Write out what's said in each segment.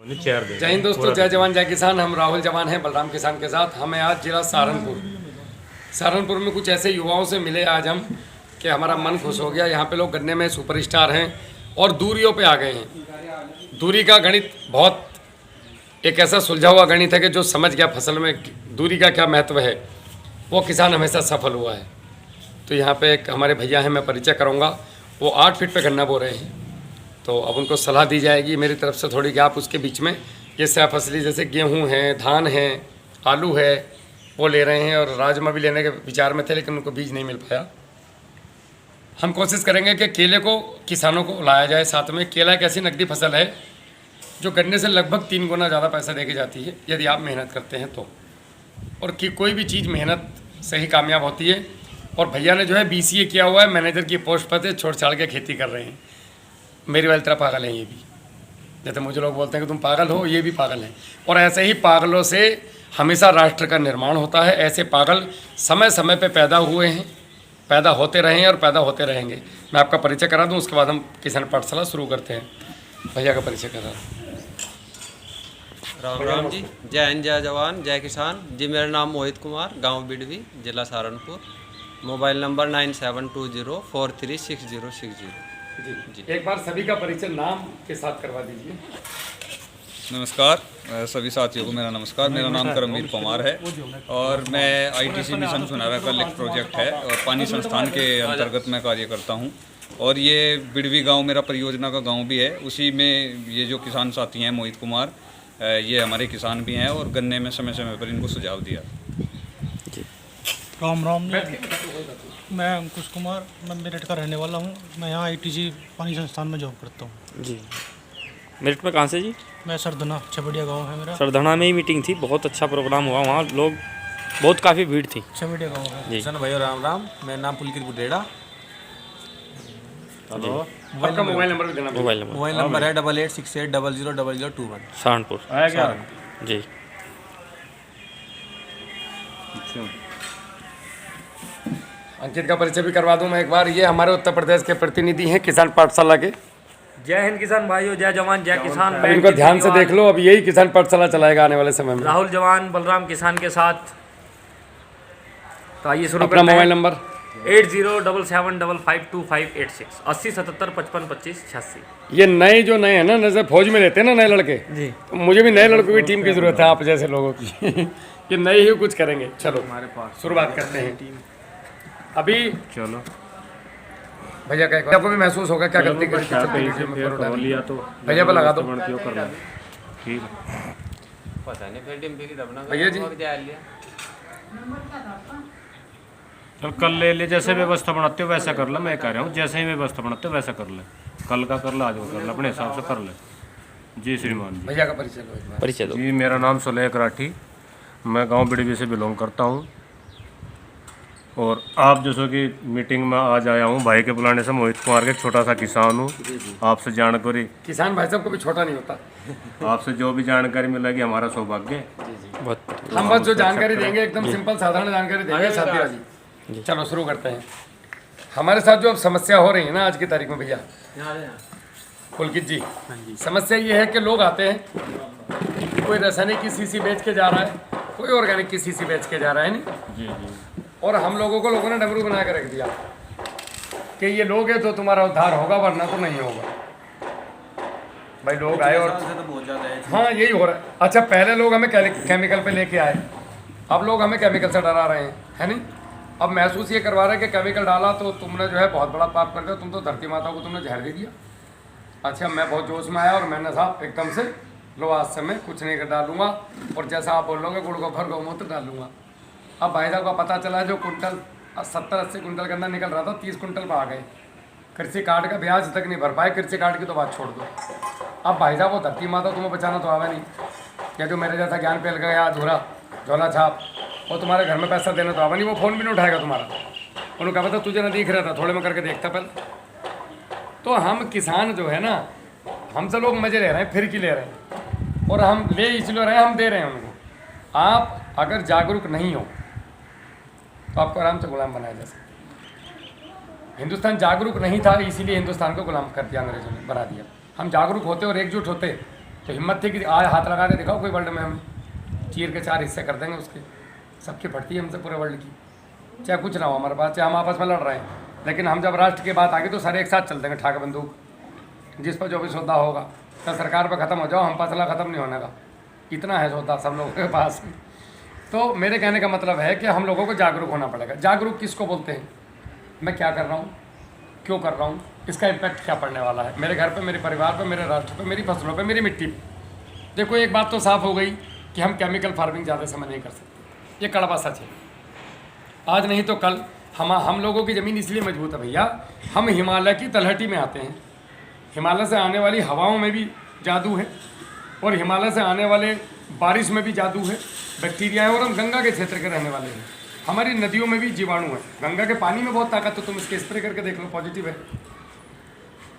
जय हिंद दोस्तों, जय जवान जय किसान। हम राहुल जवान हैं बलराम किसान के साथ। हमें आज जिला सहारनपुर में कुछ ऐसे युवाओं से मिले आज हम कि हमारा मन खुश हो गया। यहाँ पे लोग गन्ने में सुपरस्टार हैं और दूरियों पे आ गए हैं। दूरी का गणित बहुत एक ऐसा सुलझा हुआ गणित है कि जो समझ गया फसल में दूरी का क्या महत्व है, वो किसान हमेशा सफल हुआ है। तो यहाँ पे एक हमारे भैया हैं, मैं परिचय करूँगा। वो 8 फीट पे गन्ना बो रहे हैं, तो अब उनको सलाह दी जाएगी मेरी तरफ से थोड़ी कि आप उसके बीच में ये सह फसली जैसे गेहूं है, धान है, आलू है, वो ले रहे हैं। और राजमा भी लेने के विचार में थे, लेकिन उनको बीज नहीं मिल पाया। हम कोशिश करेंगे कि केले को किसानों को लाया जाए साथ में। केला एक ऐसी नकदी फसल है जो गन्ने से लगभग 3 गुना ज़्यादा पैसा दे के जाती है यदि आप मेहनत करते हैं तो। और कि कोई भी चीज़ मेहनत से ही कामयाब होती है। और भैया ने जो है BCA किया हुआ है, मैनेजर की पोस्ट पर से छोड़ छाड़ के खेती कर रहे हैं। मेरी वाली तरह पागल हैं ये भी, जैसे मुझे लोग बोलते हैं कि तुम पागल हो, ये भी पागल हैं। और ऐसे ही पागलों से हमेशा राष्ट्र का निर्माण होता है। ऐसे पागल समय समय पे पैदा हुए हैं, पैदा होते रहे हैं और पैदा होते रहेंगे। मैं आपका परिचय करा दूं, उसके बाद हम किसान पाठशाला शुरू करते हैं। भैया का परिचय करा दूँ। राम राम जी, जय हिंद जय जवान जय किसान जी। मेरा नाम मोहित कुमार, गांव बिडवी, जिला सहारनपुर। Mobile number 9720436060। जी, एक बार सभी का परिचय नाम के साथ करवा दीजिए। नमस्कार सभी साथियों को मेरा नमस्कार। मेरा नाम करमवीर कुमार है और मैं ITC मिशन सुनहरा का एक प्रोजेक्ट है और पानी संस्थान के अंतर्गत मैं कार्य करता हूं। और ये बिडवी गांव मेरा परियोजना का गांव भी है। उसी में ये जो किसान साथी हैं मोहित कुमार, ये हमारे किसान भी हैं और गन्ने में समय समय पर इनको सुझाव दिया। राम राम जी, मैं अंकुश कुमार, मैं मेरठ का रहने वाला हूँ। मैं यहाँ ITC पानी संस्थान में जॉब करता हूँ जी। मेरठ में कहाँ से जी? मैं सरधना, छबड़िया गांव है मेरा। सरधना में ही मीटिंग थी, बहुत अच्छा प्रोग्राम हुआ। वहाँ लोग बहुत काफ़ी भीड़ थी। छबड़िया गांव है जी। सन भाई राम राम, मेरा नाम पुलकित बुडेड़ा। हेलो, आपका मोबाइल नंबर भी देना। मोबाइल नंबर है 8868000021 सहारनपुर जी। अंकित का परिचय भी करवा दूं मैं एक बार। ये हमारे उत्तर प्रदेश के प्रतिनिधि हैं किसान पाठशाला के। जय हिंद किसान भाइयों, जय जवान जय किसान। अब इनको ध्यान से देख लो, अब यही किसान पाठशाला चलाएगा आने वाले समय में। राहुल जवान बलराम किसान के साथ। तो आइए शुरू अपना करते हैं। Mobile number 8077552586 8077552586। ये नए जो नए हैं ना, जैसे फौज में रहते हैं ना नए लड़के जी, तो मुझे भी नए लड़कों की टीम की जरूरत है, आप जैसे लोगों की। ये नए ही कुछ करेंगे। चलो हमारे पास शुरुआत करते हैं अभी। चलो भैया का आपको भी महसूस होगा क्या गलती कर लिया, तो भैया पे लगा दो। ठीक पता नहीं फिर डिम्पी की दबना भैया जी। चल कल ले ले, जैसे व्यवस्था बनाते हो वैसा कर ले। मैं कह रहा हूँ जैसे ही व्यवस्था बनाते हो वैसा कर ले। कल का कर ले, आज का कर ले, अपने हिसाब से कर ले। जी श्रीमान जी। भैया का परिचय लो एक बार। परिचय दो। जी, मेरा नाम सुलेख राठी, मैं गांव बिडवी से बिलोंग करता हूँ। और आप जैसे कि मीटिंग में आज आया हूँ, भाई के बुलाने से। मोहित कुमार के एक छोटा सा किसान हूँ। आपसे जानकारी, किसान भाई साहब को भी छोटा नहीं होता। आपसे जो भी जानकारी मिलेगी हमारा सौभाग्य है। बहुत हम बस जो जानकारी देंगे एकदम सिंपल साधारण जानकारी देंगे साथी वाली। चलो शुरू करते हैं। हमारे साथ जो अब समस्या हो रही है ना आज की तारीख में भैया पुलकित जी, समस्या ये है कि लोग आते हैं, कोई रासायनिक की सीसी बेच के जा रहा है, कोई ऑर्गेनिक की सीसी बेच के जा रहा है नहीं। और हम लोगों ने डमरू बना के रख दिया कि ये लोग है तो तुम्हारा उद्धार होगा, वरना तो नहीं होगा। भाई लोग आए और तो बहुत ज़्यादा है। हाँ यही हो रहा है। अच्छा, पहले लोग हमें केमिकल पे लेके आए, अब लोग हमें केमिकल से डरा रहे हैं, है नहीं। अब महसूस ये करवा रहे हैं कि केमिकल डाला तो तुमने जो है बहुत बड़ा पाप कर दिया, तुम तो धरती माता को तुमने जहर दे दिया। अच्छा, मैं बहुत जोश में आया और मैंने साहब एकदम से लो आज से मैं कुछ नहीं कर डालूंगा, और जैसा आप बोलोगे गुड़ गोबर गौमूत्र डालूंगा। अब भाई साहब को पता चला जो कुंटल 70-80 कुंटल गन्ना निकल रहा था 30 कुंटल पर आ गए। कृषि कार्ड का ब्याज तक नहीं भर पाए, कृषि कार्ड की तो बात छोड़ दो। अब भाई साहब वो धरती माता तुम्हें बचाना तो आवे नहीं, या जो मेरे जैसा ज्ञान पेल गया अधूरा झोला छाप, वो तुम्हारे घर में पैसा देना तो आवे नहीं। वो फ़ोन भी नहीं उठाएगा तुम्हारा। उन्होंने कहा था तुझे ना दिख रहा था, थोड़े में करके देखता पहले। तो हम किसान जो है ना, हमसे लोग मजे ले रहे हैं, फिर की ले रहे हैं, और हम ले इसलिए रहे हैं, हम दे रहे हैं उनको। आप अगर जागरूक नहीं हो तो आपको आराम से गुलाम बनाया जा सकता। हिंदुस्तान जागरूक नहीं था, इसीलिए हिंदुस्तान को गुलाम कर दिया अंग्रेजों ने, बना दिया। हम जागरूक होते और एकजुट होते तो हिम्मत थी कि आज हाथ लगा के दिखाओ कोई वर्ल्ड में, हम चीर के 4 हिस्से कर देंगे उसके। सबकी फटती है हमसे पूरे वर्ल्ड की, चाहे कुछ ना हो हमारे पास, चाहे हम आपस में लड़ रहे हैं, लेकिन हम जब राष्ट्र की बात आ गई तो सारे एक साथ चल देंगे ठाक बंदूक, जिस पर जो भी सौदा होगा। तो सरकार पर ख़त्म हो जाओ, हम पसला ख़त्म नहीं होने का, इतना है सौदा सब लोगों के पास। तो मेरे कहने का मतलब है कि हम लोगों को जागरूक होना पड़ेगा। जागरूक किसको बोलते हैं? मैं क्या कर रहा हूँ, क्यों कर रहा हूँ, इसका इम्पैक्ट क्या पड़ने वाला है मेरे घर पे, मेरे परिवार पे, मेरे राष्ट्र पे, मेरी फसलों पे, मेरी मिट्टी पे। देखो एक बात तो साफ हो गई कि हम केमिकल फार्मिंग ज़्यादा समय नहीं कर सकते, ये कड़वा सच है। आज नहीं तो कल हम लोगों की ज़मीन इसलिए मजबूत है भैया, हम हिमालय की तलहटी में आते हैं। हिमालय से आने वाली हवाओं में भी जादू है, और हिमालय से आने वाले बारिश में भी जादू है, बैक्टीरिया है, और हम गंगा के क्षेत्र के रहने वाले हैं। हमारी नदियों में भी जीवाणु है, गंगा के पानी में बहुत ताकत, तो तुम इसके स्प्रे करके देख लो, पॉजिटिव है।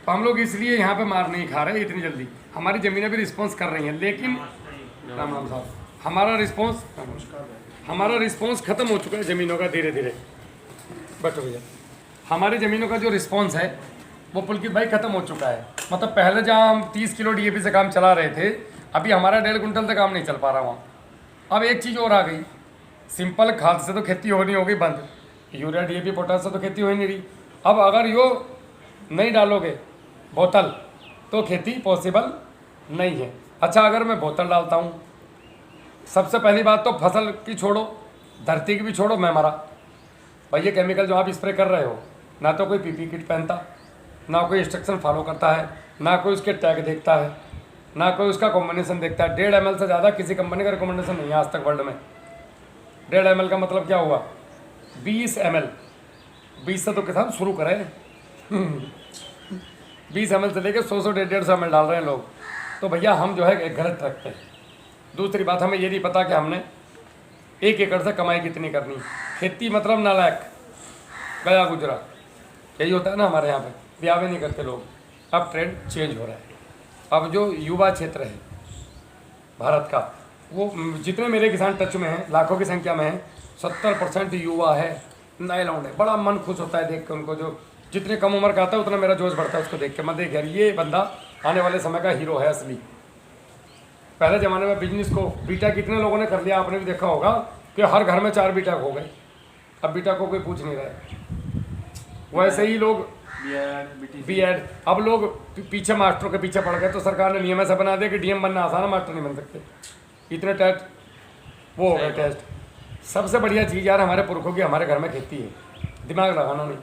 तो हम लोग इसलिए यहाँ पे मार नहीं खा रहे इतनी जल्दी, हमारी ज़मीनें भी रिस्पॉन्स कर रही हैं। लेकिन राम राम साहब, हमारा रिस्पॉन्स ख़त्म हो चुका है ज़मीनों का धीरे धीरे। बैठो भैया, हमारी ज़मीनों का जो रिस्पॉन्स है वो पुलकित भाई ख़त्म हो चुका है। मतलब पहले जहाँ हम 30 किलो DAP से काम चला रहे थे, अभी हमारा 1.5 कुंटल से काम नहीं चल पा रहा वहाँ। अब एक चीज़ और आ गई, सिंपल खाद से तो खेती होनी होगी बंद, यूरिया DAP पोटास से तो खेती हो ही नहीं रही। अब अगर यो नहीं डालोगे बोतल तो खेती पॉसिबल नहीं है। अच्छा, अगर मैं बोतल डालता हूँ, सबसे पहली बात तो फसल की छोड़ो, धरती की भी छोड़ो, मैं मरा भाई। ये केमिकल जो आप स्प्रे कर रहे हो, ना तो कोई PP किट पहनता, ना कोई इंस्ट्रक्शन फॉलो करता है, ना कोई उसके टैग देखता है, ना कोई उसका कॉम्बिनेशन देखता है। 1.5 ml से ज़्यादा किसी कंपनी का रिकमेंडेशन नहीं है आज तक वर्ल्ड में। 1.5 ml का मतलब क्या हुआ? 20 ml, 20 से तो किसान शुरू करें 20 ml से लेकर 100 150 ml डाल रहे हैं लोग। तो भैया हम जो है एक गलत रखते हैं। दूसरी बात, हमें ये नहीं पता कि हमने 1 एकड़ से कमाई कितनी करनी। खेती मतलब नालायक गया गुजरा, यही होता है ना हमारे यहाँ पे, ब्याह नहीं करते लोग। अब ट्रेंड चेंज हो रहा है। अब जो युवा क्षेत्र है भारत का, वो जितने मेरे किसान टच में हैं, लाखों की संख्या में हैं, 70% युवा है, नए लौंडे। बड़ा मन खुश होता है देख के उनको, जो जितने कम उम्र का आता है उतना मेरा जोश बढ़ता है उसको देख के। मैं देख यार, ये बंदा आने वाले समय का हीरो है असली। पहले ज़माने में बिजनेस को बीटा कितने लोगों ने कर लिया, आपने भी देखा होगा कि हर घर में 4 बीटा हो गए। अब बीटा को कोई पूछ नहीं रहा है। वैसे ही लोग B.Ed, अब लोग पीछे मास्टरों के पीछे पड़ गए, तो सरकार ने नियम ऐसा बना दिया कि DM बनना आसान है, मास्टर नहीं बन सकते। इतने टेस्ट वो हो गए टेस्ट। सबसे बढ़िया चीज़ यार हमारे पुरखों की हमारे घर में खेती है, दिमाग लगाना नहीं।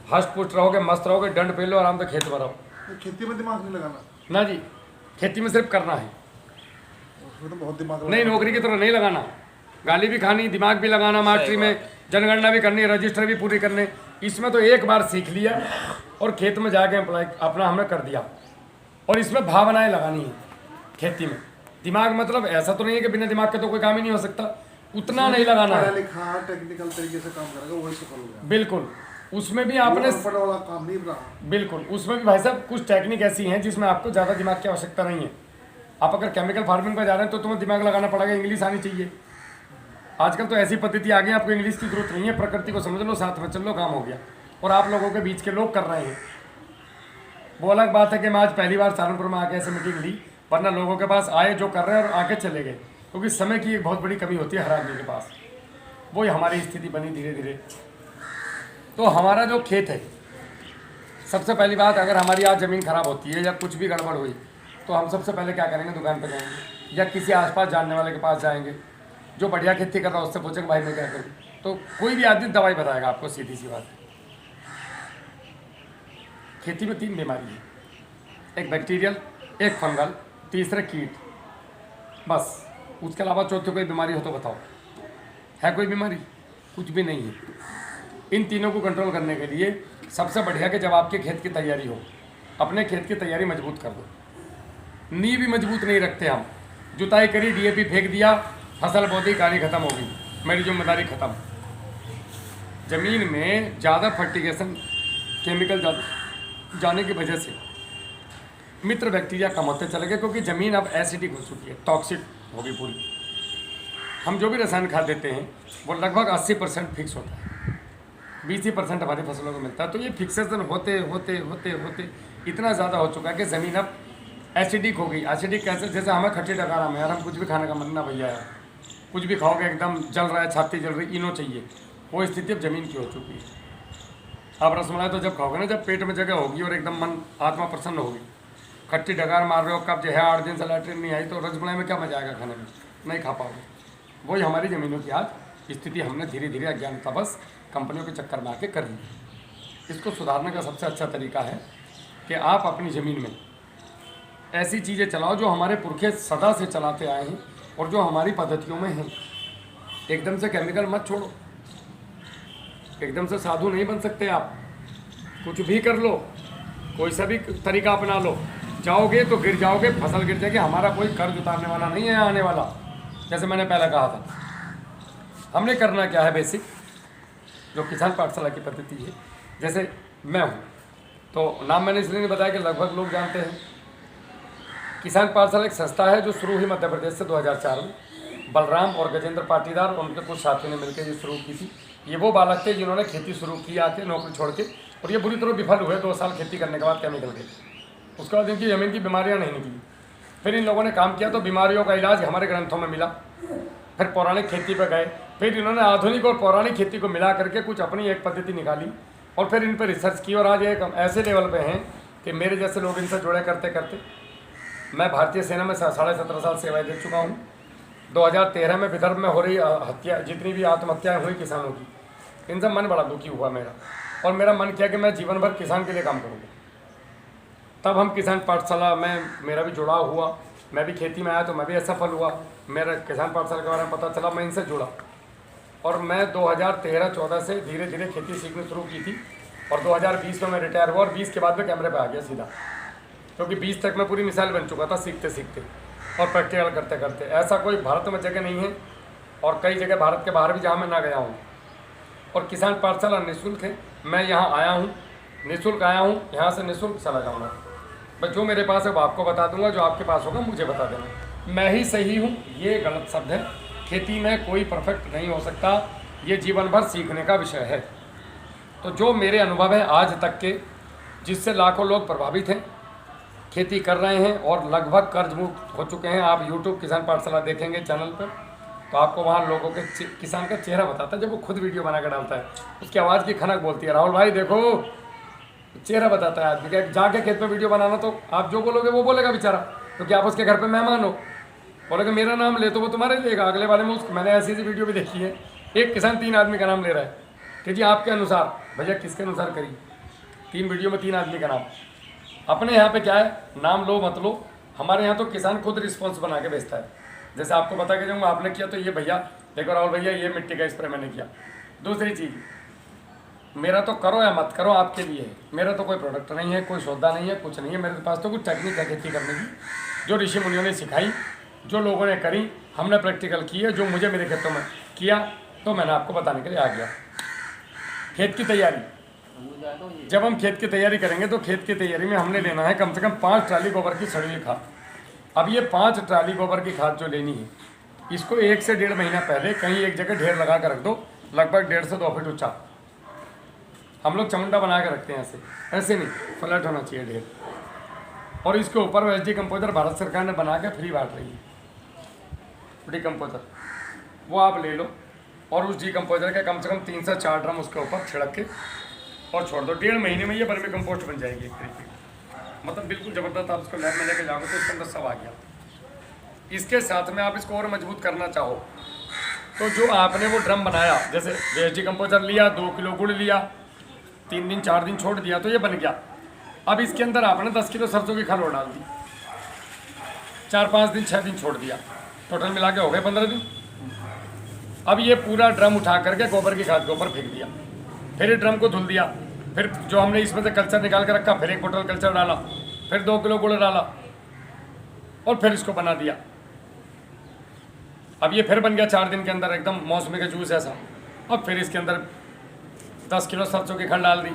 हष्ट पुष्ट रहोगे, मस्त रहोगे, दंड पे लो, आराम से खेत में रहो। खेती में दिमाग नहीं लगाना ना जी, खेती में सिर्फ करना है, उसमें तो बहुत दिमाग नहीं नौकरी की तरह नहीं लगाना। गाली भी खानी, दिमाग भी लगाना, मास्टरी में जनगणना भी करनी, रजिस्टर भी पूरी करने। इसमें तो एक बार सीख लिया और खेत में जाके अप्लाई अपना हमने कर दिया। और इसमें भावनाएं लगानी है खेती में। दिमाग मतलब ऐसा तो नहीं है कि बिना दिमाग के तो कोई काम ही नहीं हो सकता, उतना नहीं लगाना है। लिखा टेक्निकल तरीके से काम करेगा वही सफल होगा। बिल्कुल, उसमें भी आपने अनपढ़ वाला काम नहीं रहा। बिल्कुल, उसमें भी भाई साहब कुछ टेक्निक ऐसी हैं जिसमें आपको ज़्यादा दिमाग की आवश्यकता नहीं है। आप अगर केमिकल फार्मिंग पर जा रहे हैं तो तुम्हें दिमाग लगाना पड़ेगा, इंग्लिश आनी चाहिए। आजकल तो ऐसी पद्धति आ गई, आपको इंग्लिश की जरूरत नहीं है, प्रकृति को समझ लो, साथ में चल लो, काम हो गया। और आप लोगों के बीच के लोग कर रहे हैं। वो अलग बात है कि मैं आज पहली बार सहारनपुर में आके ऐसे मीटिंग ली, वरना लोगों के पास आए जो कर रहे हैं और आके चले गए, क्योंकि समय की एक बहुत बड़ी कमी होती है हर आदमी के पास। वही हमारी स्थिति बनी धीरे धीरे। तो हमारा जो खेत है, सबसे पहली बात, अगर हमारी आज ज़मीन खराब होती है या कुछ भी गड़बड़ हुई तो हम सबसे पहले क्या करेंगे, दुकान पर जाएंगे या किसी आसपास जानने वाले के पास जाएंगे जो बढ़िया खेती कर रहा है, उससे पूछेंगे भाई मैं क्या करूँ। तो कोई भी आदमी दवाई बताएगा आपको, सीधी सी बात है। खेती में 3 बीमारी है, एक बैक्टीरियल, एक फंगल, तीसरा कीट, बस। उसके अलावा चौथी कोई बीमारी हो तो बताओ, है कोई बीमारी? कुछ भी नहीं है। इन तीनों को कंट्रोल करने के लिए सबसे बढ़िया कि जब आपके खेत की तैयारी हो, अपने खेत की तैयारी मजबूत कर दो। नींव भी मजबूत नहीं रखते हम, जुताई करी, DAP फेंक दिया, फसल बोदी, कहानी खत्म होगी, मेरी जिम्मेदारी खत्म। ज़मीन में ज़्यादा फर्टिगेशन केमिकल जाने की वजह से मित्र बैक्टीरिया कम होते चले गए, क्योंकि ज़मीन अब एसिडिक हो चुकी है, टॉक्सिक होगी पूरी। हम जो भी रसायन खाद देते हैं वो लगभग 80% फिक्स होता है, 20% हमारी फसलों को मिलता है। तो ये फिक्सेशन होते होते होते होते इतना ज़्यादा हो चुका है कि ज़मीन अब एसिडिक हो गई। एसिडिक कैसे? जैसे हमें खट्टी डकारा में यार हम कुछ भी खाने का मन ना भैया यार, कुछ भी खाओगे एकदम जल रहा है, छाती जल रही, इनो चाहिए, वो स्थिति अब ज़मीन की हो चुकी है। आप रसमलाई तो जब खाओगे ना, जब पेट में जगह होगी और एकदम मन आत्मा प्रसन्न होगी। खट्टी डकार मार रहे हो, कब्ज है, 8 दिन से लैट्रिन नहीं आई, तो रसमलाई में क्या मजा आएगा खाने में? नहीं खा पाओगे। वही हमारी ज़मीनों की आज स्थिति हमने धीरे धीरे अज्ञानता बस कंपनियों के चक्कर में आके कर ली। इसको सुधारने का सबसे अच्छा तरीका है कि आप अपनी ज़मीन में ऐसी चीज़ें चलाओ जो हमारे पुरखे सदा से चलाते आए हैं और जो हमारी पद्धतियों में हैं। एकदम से केमिकल मत छोड़ो, एकदम से साधु नहीं बन सकते आप। कुछ भी कर लो, कोई सा भी तरीका अपना लो, जाओगे तो गिर जाओगे, फसल गिर जाएगी। हमारा कोई कर्ज उतारने वाला नहीं है आने वाला। जैसे मैंने पहले कहा था, हमने करना क्या है बेसिक, जो किसान पाठशाला की पद्धति है। जैसे मैं हूँ, तो नाम मैंने इसलिए नहीं बताया कि लगभग लोग जानते हैं। किसान पाठशाला एक संस्था है जो शुरू हुई मध्य प्रदेश से 2004 में। बलराम और गजेंद्र पाटीदार और उनके कुछ साथियों ने मिलकर ये शुरू की थी। ये वो बालक थे जिन्होंने खेती शुरू की आके नौकरी छोड़ के, और ये बुरी तरह विफल हुए 2 साल खेती करने के बाद केमिकल के। उसके बाद इनकी ज़मीन की बीमारियाँ नहीं निकली। फिर इन लोगों ने काम किया तो बीमारियों का इलाज हमारे ग्रंथों में मिला। फिर पौराणिक खेती पर गए, फिर इन्होंने आधुनिक और पौराणिक खेती को मिला करके कुछ अपनी एक पद्धति निकाली और फिर इन पर रिसर्च की। और आज एक ऐसे लेवल पे हैं कि मेरे जैसे लोग इनसे जुड़े करते करते, मैं भारतीय सेना में 17.5 साल सेवाएं दे चुका हूँ। 2013 में विदर्भ में हो रही हत्या, जितनी भी आत्महत्याएँ हुई किसानों की, इनसे मन बड़ा दुखी हुआ मेरा, और मेरा मन किया कि मैं जीवन भर किसान के लिए काम करूँगा। तब हम किसान पाठशाला में मेरा भी जुड़ाव हुआ, मैं भी खेती में आया तो मैं भी असफल हुआ। मेरा किसान पाठशाला के बारे में पता चला, मैं इनसे जुड़ा और मैं 2013-14 से धीरे धीरे खेती सीखनी शुरू की थी। और 2020 में मैं रिटायर हुआ और 20 के बाद में कैमरे पे आ गया सीधा, क्योंकि 20 तक मैं पूरी मिसाल बन चुका था सीखते सीखते और प्रैक्टिकल करते करते। ऐसा कोई भारत में जगह नहीं है और कई जगह भारत के बाहर भी जहाँ मैं ना गया हूँ। और किसान पाठशाला निःशुल्क है। मैं यहाँ आया हूँ, निःशुल्क आया हूँ, यहाँ से निःशुल्क चला जाऊँगा। बस जो मेरे पास है वो आपको बता दूंगा, जो आपके पास होगा मुझे बता देना। मैं ही सही हूँ ये गलत शब्द है। खेती में कोई परफेक्ट नहीं हो सकता, ये जीवन भर सीखने का विषय है। तो जो मेरे अनुभव है आज तक के, जिससे लाखों लोग प्रभावित हैं, खेती कर रहे हैं और लगभग कर्ज मुक्त हो चुके हैं। आप YouTube किसान पाठशाला देखेंगे चैनल पर, तो आपको वहाँ लोगों के किसान का चेहरा बताता है। जब वो खुद वीडियो बना कर डालता है, उसकी आवाज़ की खनक बोलती है, राहुल भाई देखो, चेहरा बताता है आदमी का। जाके खेत में वीडियो बनाना तो आप जो बोलोगे वो बोलेगा बेचारा, क्योंकि आप उसके घर पे मेहमान हो। बोलेगा मेरा नाम ले तो वो तुम्हारे लेगा अगले वाले में। मैंने ऐसी वीडियो भी देखी है, एक किसान 3 आदमी का नाम ले रहा है कि जी आपके अनुसार। भैया किसके अनुसार करी? 3 वीडियो में 3 आदमी का नाम। अपने यहाँ पे क्या है, नाम लो मत लो। हमारे यहाँ तो किसान खुद रिस्पॉन्स बना के भेजता है। जैसे आपको बता के जाऊँगा, आपने किया तो ये भैया देखो राहुल भैया ये मिट्टी का स्प्रे मैंने किया। दूसरी चीज़, मेरा तो करो या मत करो आपके लिए है। मेरा तो कोई प्रोडक्ट नहीं है, कोई सौदा नहीं है, कुछ नहीं है। मेरे पास तो कुछ टेक्निक है खेती करने की, जो ऋषि मुनियों ने सिखाई, जो लोगों ने करी, हमने प्रैक्टिकल की है। जो मुझे मेरे खेतों में किया तो मैंने आपको बताने के लिए आ गया। खेत की तैयारी, जब हम खेत की तैयारी करेंगे तो खेत की तैयारी में हमने लेना है कम से कम 5 ट्राली गोबर की सड़ी हुई खाद। अब ये 5 ट्राली गोबर की खाद जो लेनी है, इसको 1 से 1.5 महीना पहले कहीं एक जगह ढेर लगा कर रख दो, लगभग 1.5 से 2 फीट ऊंचा। हम लोग चमुंडा बना के रखते हैं, ऐसे नहीं, फ्लैट होना चाहिए ढेर। और इसके ऊपर एच डी कंपोजर भारत सरकार ने बना के फ्री बांट रही है, डी कंपोजर, वो आप ले लो और उस डी कंपोजर के कम से कम 3 से 4 ड्रम उसके ऊपर छिड़क के और छोड़ दो। 1.5 महीने में ये वर्मी कंपोस्ट बन जाएगी एक तरीके की, मतलब बिल्कुल ज़बरदस्त। आप उसको लैब में लेके जाओगे तो इसके अंदर सब आ गया। इसके साथ में आप इसको और मजबूत करना चाहो तो जो आपने वो ड्रम बनाया, जैसे वेस्टी कंपोजर लिया, 2 किलो गुड़ लिया, 3 दिन 4 दिन छोड़ दिया तो ये बन गया। अब इसके अंदर आपने 10 किलो सरसों की खाद डाल दी, 4-5 दिन 6 दिन छोड़ दिया, टोटल मिला के हो गए 15 दिन। अब ये पूरा ड्रम उठा करके गोबर की खाद के ऊपर फेंक दिया, फिर ड्रम को धुल दिया, फिर जो हमने इसमें से कल्चर निकाल के रखा, फिर 1 बोतल कल्चर डाला, फिर 2 किलो गुड़ डाला और फिर इसको बना दिया। अब ये फिर बन गया 4 दिन के अंदर एकदम मौसमी का जूस ऐसा। और फिर इसके अंदर 10 किलो सरसों की खल डाल दी।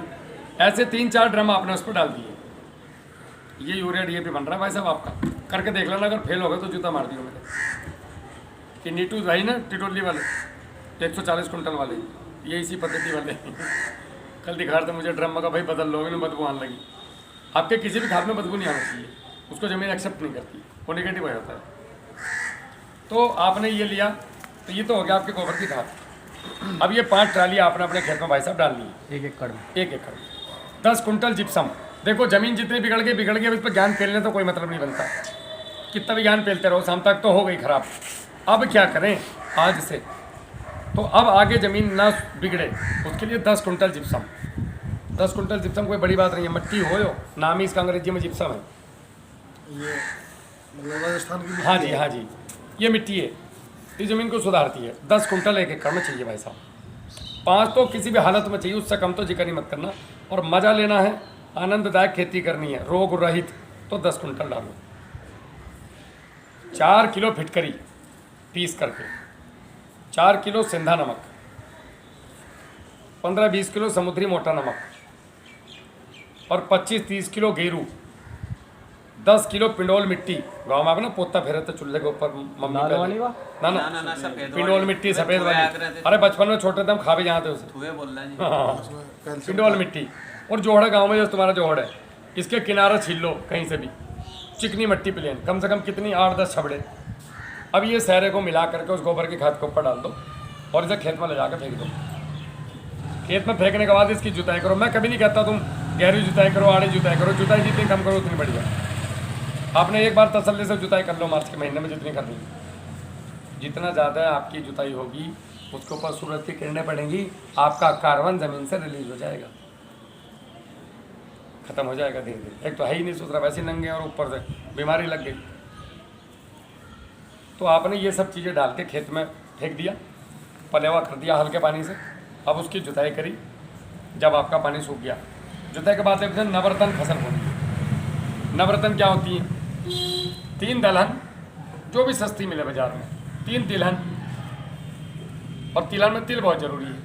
ऐसे 3-4 ड्रम आपने उस पर डाल दिए। ये यूरिया DAP बन रहा है भाई साहब, आपका करके देख लेना। अगर फेल हो गए तो जूता मार दियो मेरे। कि नीटू भाई ना टिटोली वाले 140 कुंटल वाले, ये इसी पद्धति वाले कल दिखा रहे थे मुझे ड्रम का, भाई बदल लो, इन्हें बदबू आने लगी। आपके किसी भी खाद में बदबू नहीं आना चाहिए। उसको ज़मीन एक्सेप्ट नहीं करती, वो नेगेटिव हो जाता है। तो आपने ये लिया, तो ये तो हो गया आपके गोबर की खाद। अब ये 5 ट्राली आपने अपने खेत में भाई साहब डालनी है, 1 एकड़ में 10 कुंटल जिप्सम। देखो ज़मीन जितनी बिगड़ गई, अब इस पर ज्ञान फैलने तो कोई मतलब नहीं बनता, कितना भी ज्ञान फैलते रहो शाम तक तो हो गई खराब। अब क्या करें आज से, तो अब आगे ज़मीन ना बिगड़े उसके लिए 10 कुंटल जिप्सम। 10 कुंटल जिप्सम कोई बड़ी बात नहीं है, मिट्टी हो नाम ही इसका अंग्रेजी में जिप्सम है। ये मतलब राजस्थान की हाँ जी, हाँ जी, ये मिट्टी है, ये ज़मीन को सुधारती है। 10 कुंटल 1 एकड़ में चाहिए भाई साहब। 5 तो किसी भी हालत में चाहिए, उससे कम तो जिक्र ही मत करना। और मज़ा लेना है, आनंददायक खेती करनी है, रोग रहित, तो 10 कुंटल डालो। 4 किलो फिटकरी पीस करके, 4 किलो सिंधा नमक, 15-20 किलो समुद्री मोटा नमक और 25-30 किलो गेरू, 10 किलो पिंडोल मिट्टी। गाँव में आप ना पोता फेरे थे चूल्हे के ऊपर मम्मी पहले। ना पिंडोल मिट्टी सफ़ेद वाली, अरे बचपन में छोटे थे हम खा भी जाते उसे। हाँ, पिंडोल मिट्टी। और जोहड़ गाँव में जो तुम्हारा जोहड़ है, इसके किनारे छील लो कहीं से भी, चिकनी मिट्टी प्लेन, कम से कम कितनी 8-10 छबड़े। अब ये सहरे को मिला करके उस गोबर की खाद के ऊपर डाल दो और इसे खेत में ले जाकर फेंक दो। खेत में फेंकने के बाद इसकी जुताई करो। मैं कभी नहीं कहता तुम गहरी जुताई करो, आड़ी जुताई करो, जुताई जितनी कम करो उतनी बढ़िया। आपने एक बार तसल्ली से जुताई कर लो, मार्च के महीने में जितनी करनी है। जितना ज़्यादा आपकी जुताई होगी उसके ऊपर सूरज की किरणें पड़ेंगी, आपका कार्बन ज़मीन से रिलीज हो जाएगा, ख़त्म हो जाएगा धीरे धीरे। एक तो है ही नहीं सूत्र, वैसे नंगे और ऊपर से बीमारी लग गई। तो आपने ये सब चीज़ें डाल के खेत में फेंक दिया, पलेवा कर दिया हल्के पानी से। अब उसकी जुताई करी, जब आपका पानी सूख गया, जुताई के बाद एक नवरत्न फसल होनी है। नवरत्न क्या होती है? 3 दलहन, जो भी सस्ती मिले बाजार में, 3 तिलहन, और तिलहन में तिल बहुत ज़रूरी है,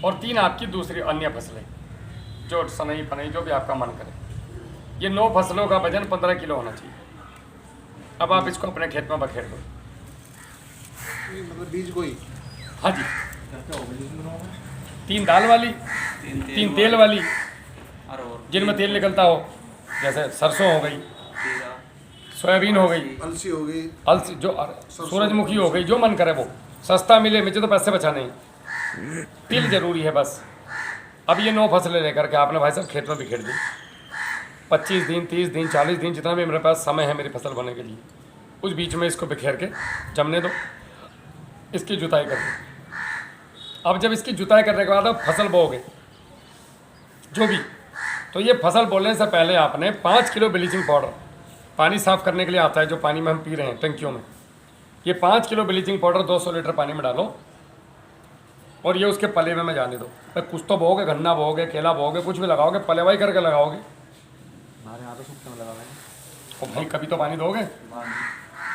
और 3 आपकी दूसरी अन्य फसलें, जो सनई पनई जो भी आपका मन करे। ये 9 फसलों का वजन 15 किलो होना चाहिए। अब आप इसको अपने खेत में बखेर दो। मतलब बीज कोई? हाँ जी, 3 दाल वाली, 3 तेल वाली, जिनमें तेल निकलता हो, जैसे सरसों हो गई, सोयाबीन हो गई, अलसी हो गई, अलसी जो सूरजमुखी हो गई, जो मन करे वो सस्ता मिले, मुझे तो पैसे बचा नहीं, तिल जरूरी है बस। अब ये 9 फसलें लेकर के आपने भाई साहब खेत में बिखेर दी। 25 दिन, 30 दिन, 40 दिन, जितना भी मेरे पास समय है मेरी फसल बोने के लिए, उस बीच में इसको बिखेर के जमने दो, इसकी जुताई कर दो। अब जब इसकी जुताई करने के बाद आप फसल बोओगे जो भी, तो ये फसल बोलने से पहले आपने 5 किलो ब्लीचिंग पाउडर, पानी साफ़ करने के लिए आता है जो पानी में हम पी रहे हैं टंकियों में, ये 5 किलो ब्लीचिंग पाउडर 200 लीटर पानी में डालो और ये उसके पलेवे में जाने दो। भाई कुछ तो बोओगे, गन्ना बोओगे, केला बोओगे, कुछ भी लगाओगे, पलेवाई करके लगाओगे। हमारे यहाँ तो सूखे में लगा और भाई कभी तो पानी दोगे,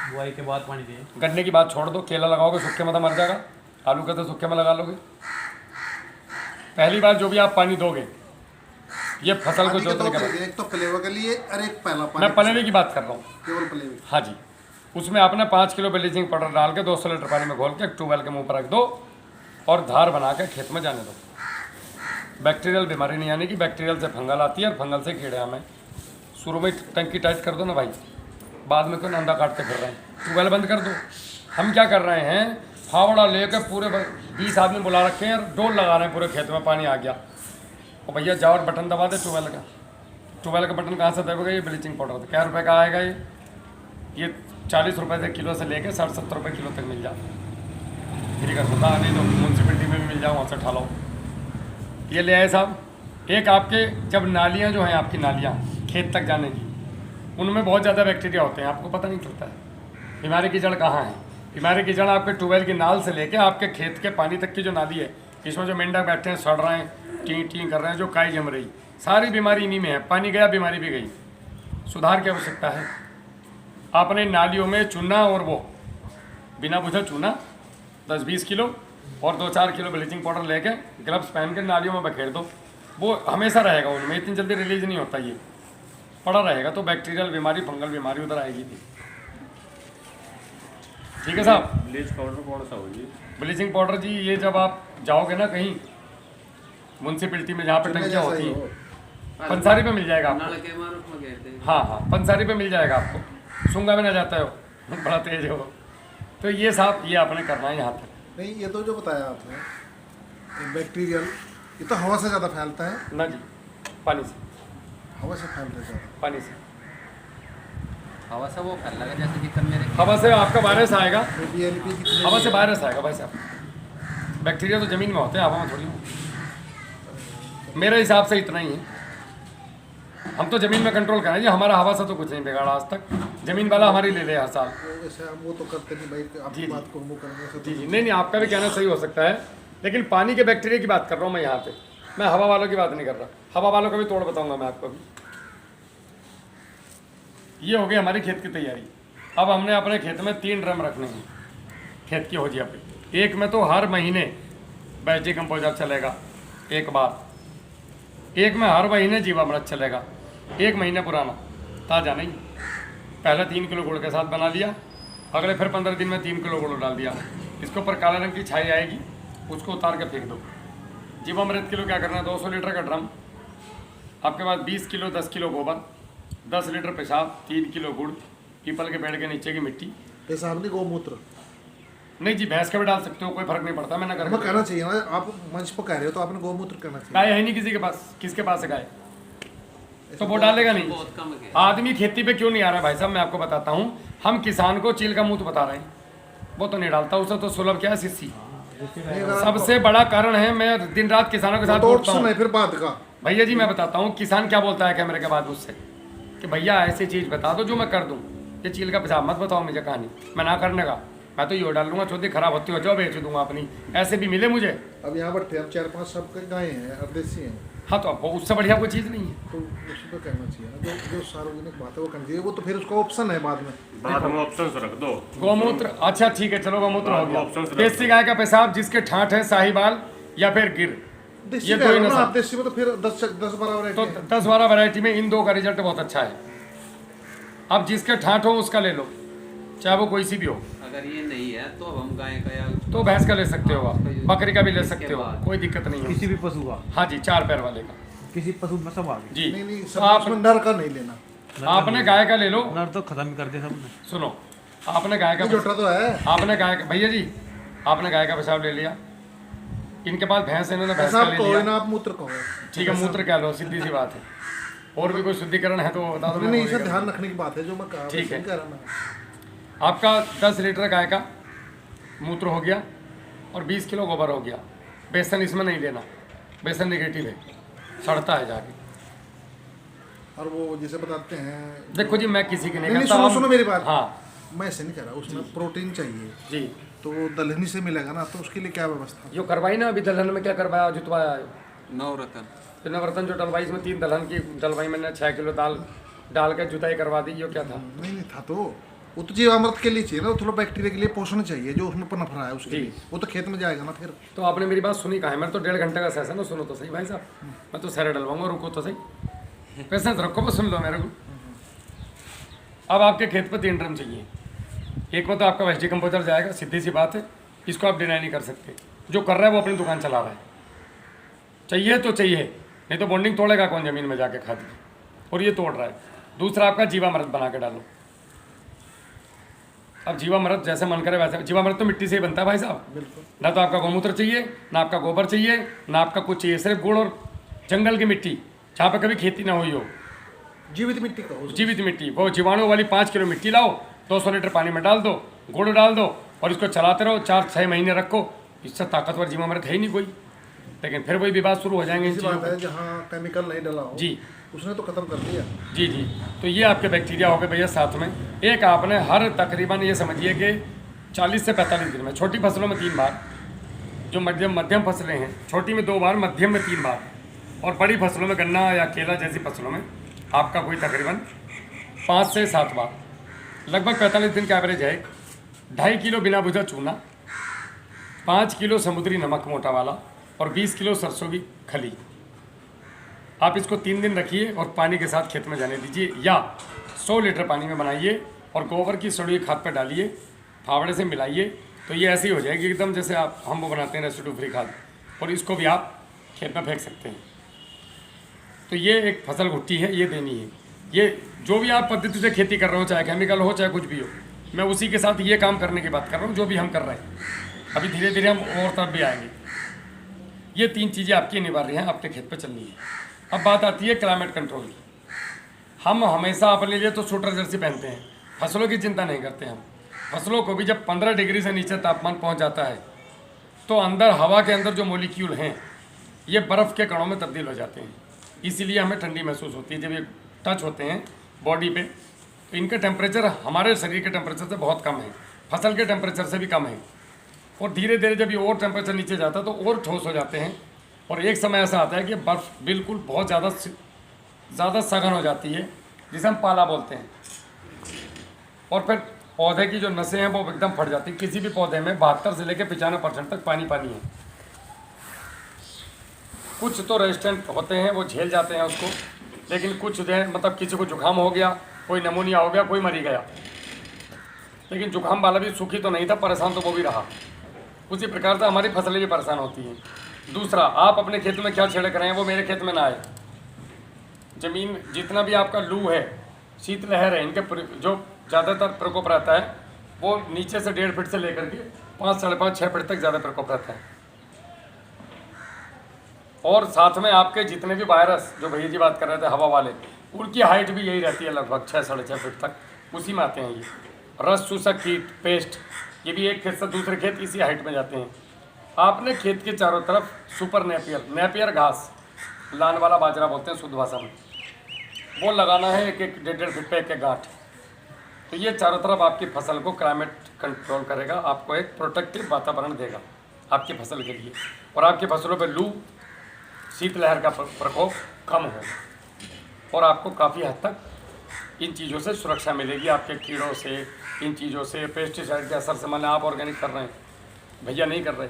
बुआई के बाद पानी दिए। गन्ने की बात छोड़ दो, केला लगाओगे सूखे में तो मर जाएगा, आलू का तो सूखे में लगा लोगे। पहली बार जो भी आप पानी दोगे, ये फसल को जोतने के बाद, एक तो पलेवा के लिए और एक पहला पानी, मैं पलेवे की बात कर रहा हूँ, केवल पलेवे। हाँ जी, उसमें आपने 5 किलो ब्लीचिंग पाउडर डाल के 200 लीटर पानी में घोल के ट्यूबवेल के मुंह पर रख दो और धार बना के खेत में जाने दो। बैक्टीरियल बीमारी नहीं आने की, बैक्टीरियल से फंगल आती है और फंगल से कीड़े हमें। शुरू में टंकी टाइट कर दो ना भाई, बाद में क्यों नंदा काटते फिर रहे हैं, ट्यूबवेल बंद कर दो। हम क्या कर रहे हैं, फावड़ा लेकर पूरे 20 आदमी बुला रखे हैं और डोल लगा रहे हैं पूरे खेत में, पानी आ गया और भैया जाओ और बटन दबा दे ट्यूबवेल का। ट्यूबवेल का बटन कहाँ से दबेगा? ये ब्लीचिंग पाउडर तो क्या रुपये का आएगा? ये 40 रुपये से किलो से लेकर 60-70 रुपये किलो तक मिल जाता है। फ्री का सुधा, नहीं तो म्यूनसिपलिटी में भी मिल जाओ, वहाँ से उठा लो। ये ले आए साहब। एक आपके जब नालियाँ जो हैं आपकी नालियाँ खेत तक जाने की, उनमें बहुत ज़्यादा बैक्टीरिया होते हैं, आपको पता नहीं चलता है। बीमारी की जड़ कहाँ है? बीमारी की जड़ आपके ट्यूबवेल की नाल से लेके आपके खेत के पानी तक की जो नाली है, इसमें जो मेंढक बैठे हैं, सड़ रहे हैं, टी टी कर रहे हैं, जो काई जम रही, सारी बीमारी इन्हीं में है। पानी गया, बीमारी भी गई। सुधार की आवश्यकता है। आपने नालियों में चूना और वो बिना बुझे चूना 10-20 किलो और 2-4 किलो ब्लीचिंग पाउडर लेके ग्लव्स पहन के नालियों में बखेर दो। वो हमेशा रहेगा, उनमें इतनी जल्दी रिलीज नहीं होता, ये पड़ा रहेगा, तो बैक्टीरियल बीमारी, फंगल बीमारी उधर आएगी थी। ठीक है साहब। ब्लीच पाउडर कौन सा होगी? ब्लीचिंग पाउडर जी, ये जब आप जाओगे ना कहीं म्यूनसिपलिटी में जहाँ पे टंकियाँ होती हैं, पंसारी पे मिल जाएगा आपको। हाँ हाँ, पंसारी पे मिल जाएगा आपको, सूंगा में ना जाता हो, बड़ा तेज हो। तो ये साहब ये आपने करना है यहाँ तक। नहीं, ये तो जो बताया आपने बैक्टीरियल, ये तो हवा से ज़्यादा फैलता है ना जी, पानी से, हवा से फैलता है ज़्यादा। पानी से, हवा से वो फैल लगा जैसे कि कल मेरे हवा से आपका वायरस आएगा, BNP कितने हवा से वायरस आएगा भाई साहब। बैक्टीरिया तो ज़मीन में होते हैं, हवा में थोड़ी होते। मेरे हिसाब से इतना ही है। हम तो ज़मीन में कंट्रोल करें जी, हमारा हवा से तो कुछ नहीं बिगाड़ा आज तक। ज़मीन वाला हमारी ले ले हर साल। वैसे हम वो तो करते नहीं भाई, आपकी बात को वो करने से जी जी, नहीं नहीं, आपका भी कहना सही हो सकता है, लेकिन पानी के बैक्टीरिया की बात कर रहा हूँ मैं यहाँ पे। मैं हवा वालों की बात नहीं कर रहा। हवा वालों का भी तोड़ बताऊँगा मैं आपको भी। ये हो गई हमारी खेत की तैयारी। अब हमने अपने खेत में 3 ड्रम रखने हैं खेत की होजिया पे। एक में तो हर महीने बैजी कंपोजर चलेगा एक बार, एक में हर महीने जीवामृत चलेगा, 1 महीने पुराना, ताज़ा नहीं। पहले 3 किलो गुड़ के साथ बना लिया, अगले फिर 15 दिन में 3 किलो गुड़ डाल दिया। इसके ऊपर काले रंग की छाई आएगी, उसको उतार के फेंक दो। जीवामृत किलो क्या करना है, 200 लीटर का ड्रम, आपके पास 20 किलो 10 किलो गोबर, 10 लीटर पेशाब, 3 किलो गुड़, पीपल के पेड़ के नीचे की मिट्टी। पेशाब नहीं, गौमूत्र। नहीं जी, भैंस का भी डाल सकते हो, कोई फर्क नहीं पड़ता। मैंने हमें कहना चाहिए ना, आप मंच पर कह रहे हो तो आपने गौमूत्र करना चाहिए। गाय है नहीं किसी के पास, किसके पास है गाय, तो वो डालेगा नहीं। आदमी खेती पे क्यों नहीं आ रहा है भाई साहब, मैं आपको बताता हूँ। हम किसान को चील का मूत बता रहे हैं, वो तो नहीं डालता, उसे तो सुलभ क्या है, सिस्सी। सबसे बड़ा कारण है, मैं दिन रात किसानों के साथ बोलता हूँ। फिर बाद का भैया जी मैं बताता हूँ, किसान क्या बोलता है कैमरे के बाद मुझसे कि भैया ऐसी चीज़ बता दो जो मैं कर दूँ। ये चील का पेशाब मत बताओ मुझे कहानी, मैं ना करने का, मैं तो ये डाल लूँगा, चौथी खराब होती हो जाओ, बेच दूंगा अपनी। ऐसे भी मिले मुझे। अब यहाँ पर थे, अब 4-5 सब गाय हैं, अब देसी हैं, हाँ तो अब उससे बढ़िया कोई चीज़ नहीं है। तो उसी को कहना चाहिए ना, जो सार्वजनिक बात है वो करनी चाहिए। वो तो फिर उसका ऑप्शन है बाद में ऑप्शन रख दो। गौमूत्र, अच्छा ठीक है, चलो गौमूत्र हो गया। देसी गाय का पेशाब जिसके ठाठ है, साहिवाल या फिर गिर, देसी ये गाय कोई हो ना नस्ल। आप, देसी में तो फिर 10-12 वैरायटी तो है। 10-12 वैरायटी में इन 2 का रिजल्ट बहुत अच्छा है। अब जिसके ठाठ हो उसका ले लो, चाहे वो कोई सी भी हो। अगर ये नहीं है तो अब हम गाय का या तो भैंस का ले सकते हो आप, बकरी का भी ले सकते हो, कोई दिक्कत नहीं है। किसी भी पशु का, हाँ जी, 4 पैर वाले का किसी पशु में सब आ गए। जी। नहीं नहीं, तो सब आप उसमें नर का नहीं लेना। आपने गाय का ले लो, नर तो खत्म ही कर दिया सबने। सुनो, आपने गाय का, जोटा तो है, आपने गाय का, भैया जी आपने गाय का पेशाब ले लिया, इनके पास भैंस है, इन्होंने भैंस का पेशाब ले कहो लिया, ना, आप मूत्र कहो। ठीक है, मूत्र क्या लो, सीधी सी बात है। और भी कोई शुद्धिकरण है तो वो बता दो। नहीं नहीं, इसे ध्यान रखने की बात है जो मैं कहा, ठीक है। कह रहा मैं। आपका 10 लीटर गाय का मूत्र हो गया और 20 किलो गोबर हो गया। बेसन इसमें नहीं लेना, बेसन नेगेटिव है, सड़ता है जाके। और वो जिसे बताते हैं, देखो जी, मैं किसी की नहीं नहीं कहता। सुनो सुनो मेरी बात, हाँ मैं ऐसे नहीं कह रहा, उसमें प्रोटीन चाहिए जी, तो वो दलहनी से मिलेगा ना, तो उसके लिए क्या व्यवस्था? जो करवाई ना अभी दलहन में, क्या करवाया, जुतवाया नवरत्न तो नवरत्न जो डलवाई, इसमें 3 दलहन की डलवाई, मैंने 6 किलो दाल डाल के जुताई करवा दी। ये क्या था? नहीं नहीं था, तो वो तो जीवामृत के लिए चाहिए ना, थोड़ा बैक्टीरिया के लिए पोषण चाहिए, जो उसमें पनप रहा है उसके लिए, वो तो खेत में जाएगा ना फिर। तो आपने मेरी बात सुनी कहाँ है? मेरे तो 1.5 घंटे का सेशन है, सुनो तो सही भाई साहब, मैं तो सैरे डलवाऊंगा, रुको तो सही, पेशेंस रखो, बस सुन लो मेरे को। अब आपके खेत पर 3 ड्रम चाहिए, एक में तो आपका वेस्टी कंपोजर जाएगा, सीधी सी बात है, इसको आप डिनाई नहीं कर सकते। जो कर रहा है वो अपनी दुकान चला रहा है, चाहिए तो चाहिए, नहीं तो बॉन्डिंग तोड़ेगा कौन ज़मीन में जाके खाद की, और ये तोड़ रहा है। दूसरा आपका जीवामृत बना के डालो। अब जीवामृत जैसे मन करे वैसे, जीवामृत तो मिट्टी से ही बनता है भाई साहब, ना तो आपका गौमूत्र चाहिए, ना आपका गोबर चाहिए, ना आपका कुछ चाहिए, सिर्फ गुड़ और जंगल की मिट्टी जहाँ पर कभी खेती ना हुई हो, जीवित मिट्टी का, जीवित मिट्टी, वो जीवाणु वाली 5 किलो मिट्टी लाओ, 200 लीटर पानी में डाल दो, गुड़ डाल दो और इसको चलाते रहो, 4-6 महीने रखो। इससे ताकतवर जीवामृत है ही नहीं कोई। लेकिन फिर वही विवाद शुरू हो जाएंगे इन ऐसी चीज़ों बात है पर। जहाँ केमिकल नहीं डाला हो, जी उसने तो खत्म कर दिया। जी जी, तो ये आपके बैक्टीरिया हो गए भैया साथ में। एक आपने हर तकरीबन ये समझिए कि 40 से 45 दिन में, छोटी फसलों में 3 बार, जो मध्यम फसलें हैं, छोटी में 2 बार, मध्यम में 3 बार, और बड़ी फसलों में गन्ना या केला जैसी फसलों में आपका कोई तकरीबन 5 से 7 बार, लगभग 45 दिन का एवरेज है। 2.5 किलो बिना भुजा चूना, 5 किलो समुद्री नमक मोटा वाला और 20 किलो सरसों की खली। आप इसको 3 दिन रखिए और पानी के साथ खेत में जाने दीजिए, या 100 लीटर पानी में बनाइए और गोबर की सड़ी खाद पर डालिए, फावड़े से मिलाइए, तो ये ऐसी हो जाएगी एकदम जैसे आप हम वो बनाते हैं रेसिड्यू फ्री खाद, और इसको भी आप खेत में फेंक सकते हैं। तो ये एक फसल भुट्टी है, ये देनी है। ये जो भी आप पद्धति से खेती कर रहे हो, चाहे केमिकल हो चाहे कुछ भी हो, मैं उसी के साथ ये काम करने की बात कर रहा हूँ जो भी हम कर रहे हैं। अभी धीरे धीरे हम और तरफ भी आएंगे। ये 3 चीज़ें आपकी अनिवार्य हैं, आपके खेत पे चलनी है। अब बात आती है क्लाइमेट कंट्रोल की। हम हमेशा अपने लिए तो स्वेटर जर्सी पहनते हैं, फसलों की चिंता नहीं करते हम। फसलों को भी जब 15 डिग्री से नीचे तापमान पहुंच जाता है तो अंदर हवा के अंदर जो मॉलिक्यूल हैं ये बर्फ़ के कणों में तब्दील हो जाते हैं, इसीलिए हमें ठंडी महसूस होती है। जब ये टच होते हैं बॉडी पे तो इनका टेम्परेचर हमारे शरीर के टेम्परेचर से बहुत कम है, फसल के टेम्परेचर से भी कम है। और धीरे धीरे जब ये और टेम्परेचर नीचे जाता है तो और ठोस हो जाते हैं, और एक समय ऐसा आता है कि बर्फ़ बिल्कुल बहुत ज़्यादा सघन हो जाती है, जिसे हम पाला बोलते हैं। और फिर पौधे की जो नसें हैं वो एकदम फट जाती है। किसी भी पौधे में 72 से लेकर 95% तक पानी है। कुछ तो रेजिस्टेंट होते हैं, वो झेल जाते हैं उसको, लेकिन कुछ जो है मतलब किसी को जुकाम हो गया, कोई नमूनिया हो गया, कोई मरी गया, लेकिन जुकाम वाला भी सुखी तो नहीं था, परेशान तो वो भी रहा। उसी प्रकार से हमारी फसलें भी परेशान होती हैं। दूसरा, आप अपने खेत में क्या छिड़क रहे हैं वो मेरे खेत में ना आए। ज़मीन जितना भी आपका लू है, शीतलहर है, इनके जो ज़्यादातर प्रकोप रहता है वो नीचे से 1.5 फीट से लेकर के 5, 5.5, 6 फीट तक ज़्यादा प्रकोप रहता है। और साथ में आपके जितने भी वायरस जो भैया जी बात कर रहे थे हवा वाले, उनकी हाइट भी यही रहती है, लगभग 6, 6.5 फीट तक, उसी में आते हैं ये। रस चूसक कीट, पेस्ट, ये भी एक खेत से दूसरे खेत इसी हाइट में जाते हैं। आपने खेत के चारों तरफ सुपर नेपियर घास, लान वाला बाजरा बोलते हैं शुद्ध भाषा में, वो लगाना है 1-1.5 फीट पे एक गांठ। तो ये चारों तरफ आपकी फसल को क्लाइमेट कंट्रोल करेगा, आपको एक प्रोटेक्टिव वातावरण देगा आपकी फसल के लिए, और आपकी फसलों पे लू, शीतलहर का प्रकोप कम हो, और आपको काफ़ी हद तक इन चीज़ों से सुरक्षा मिलेगी, आपके कीड़ों से, इन चीज़ों से, पेस्टिसाइड के असर से। मान आप ऑर्गेनिक कर रहे हैं, भैया नहीं कर रहे,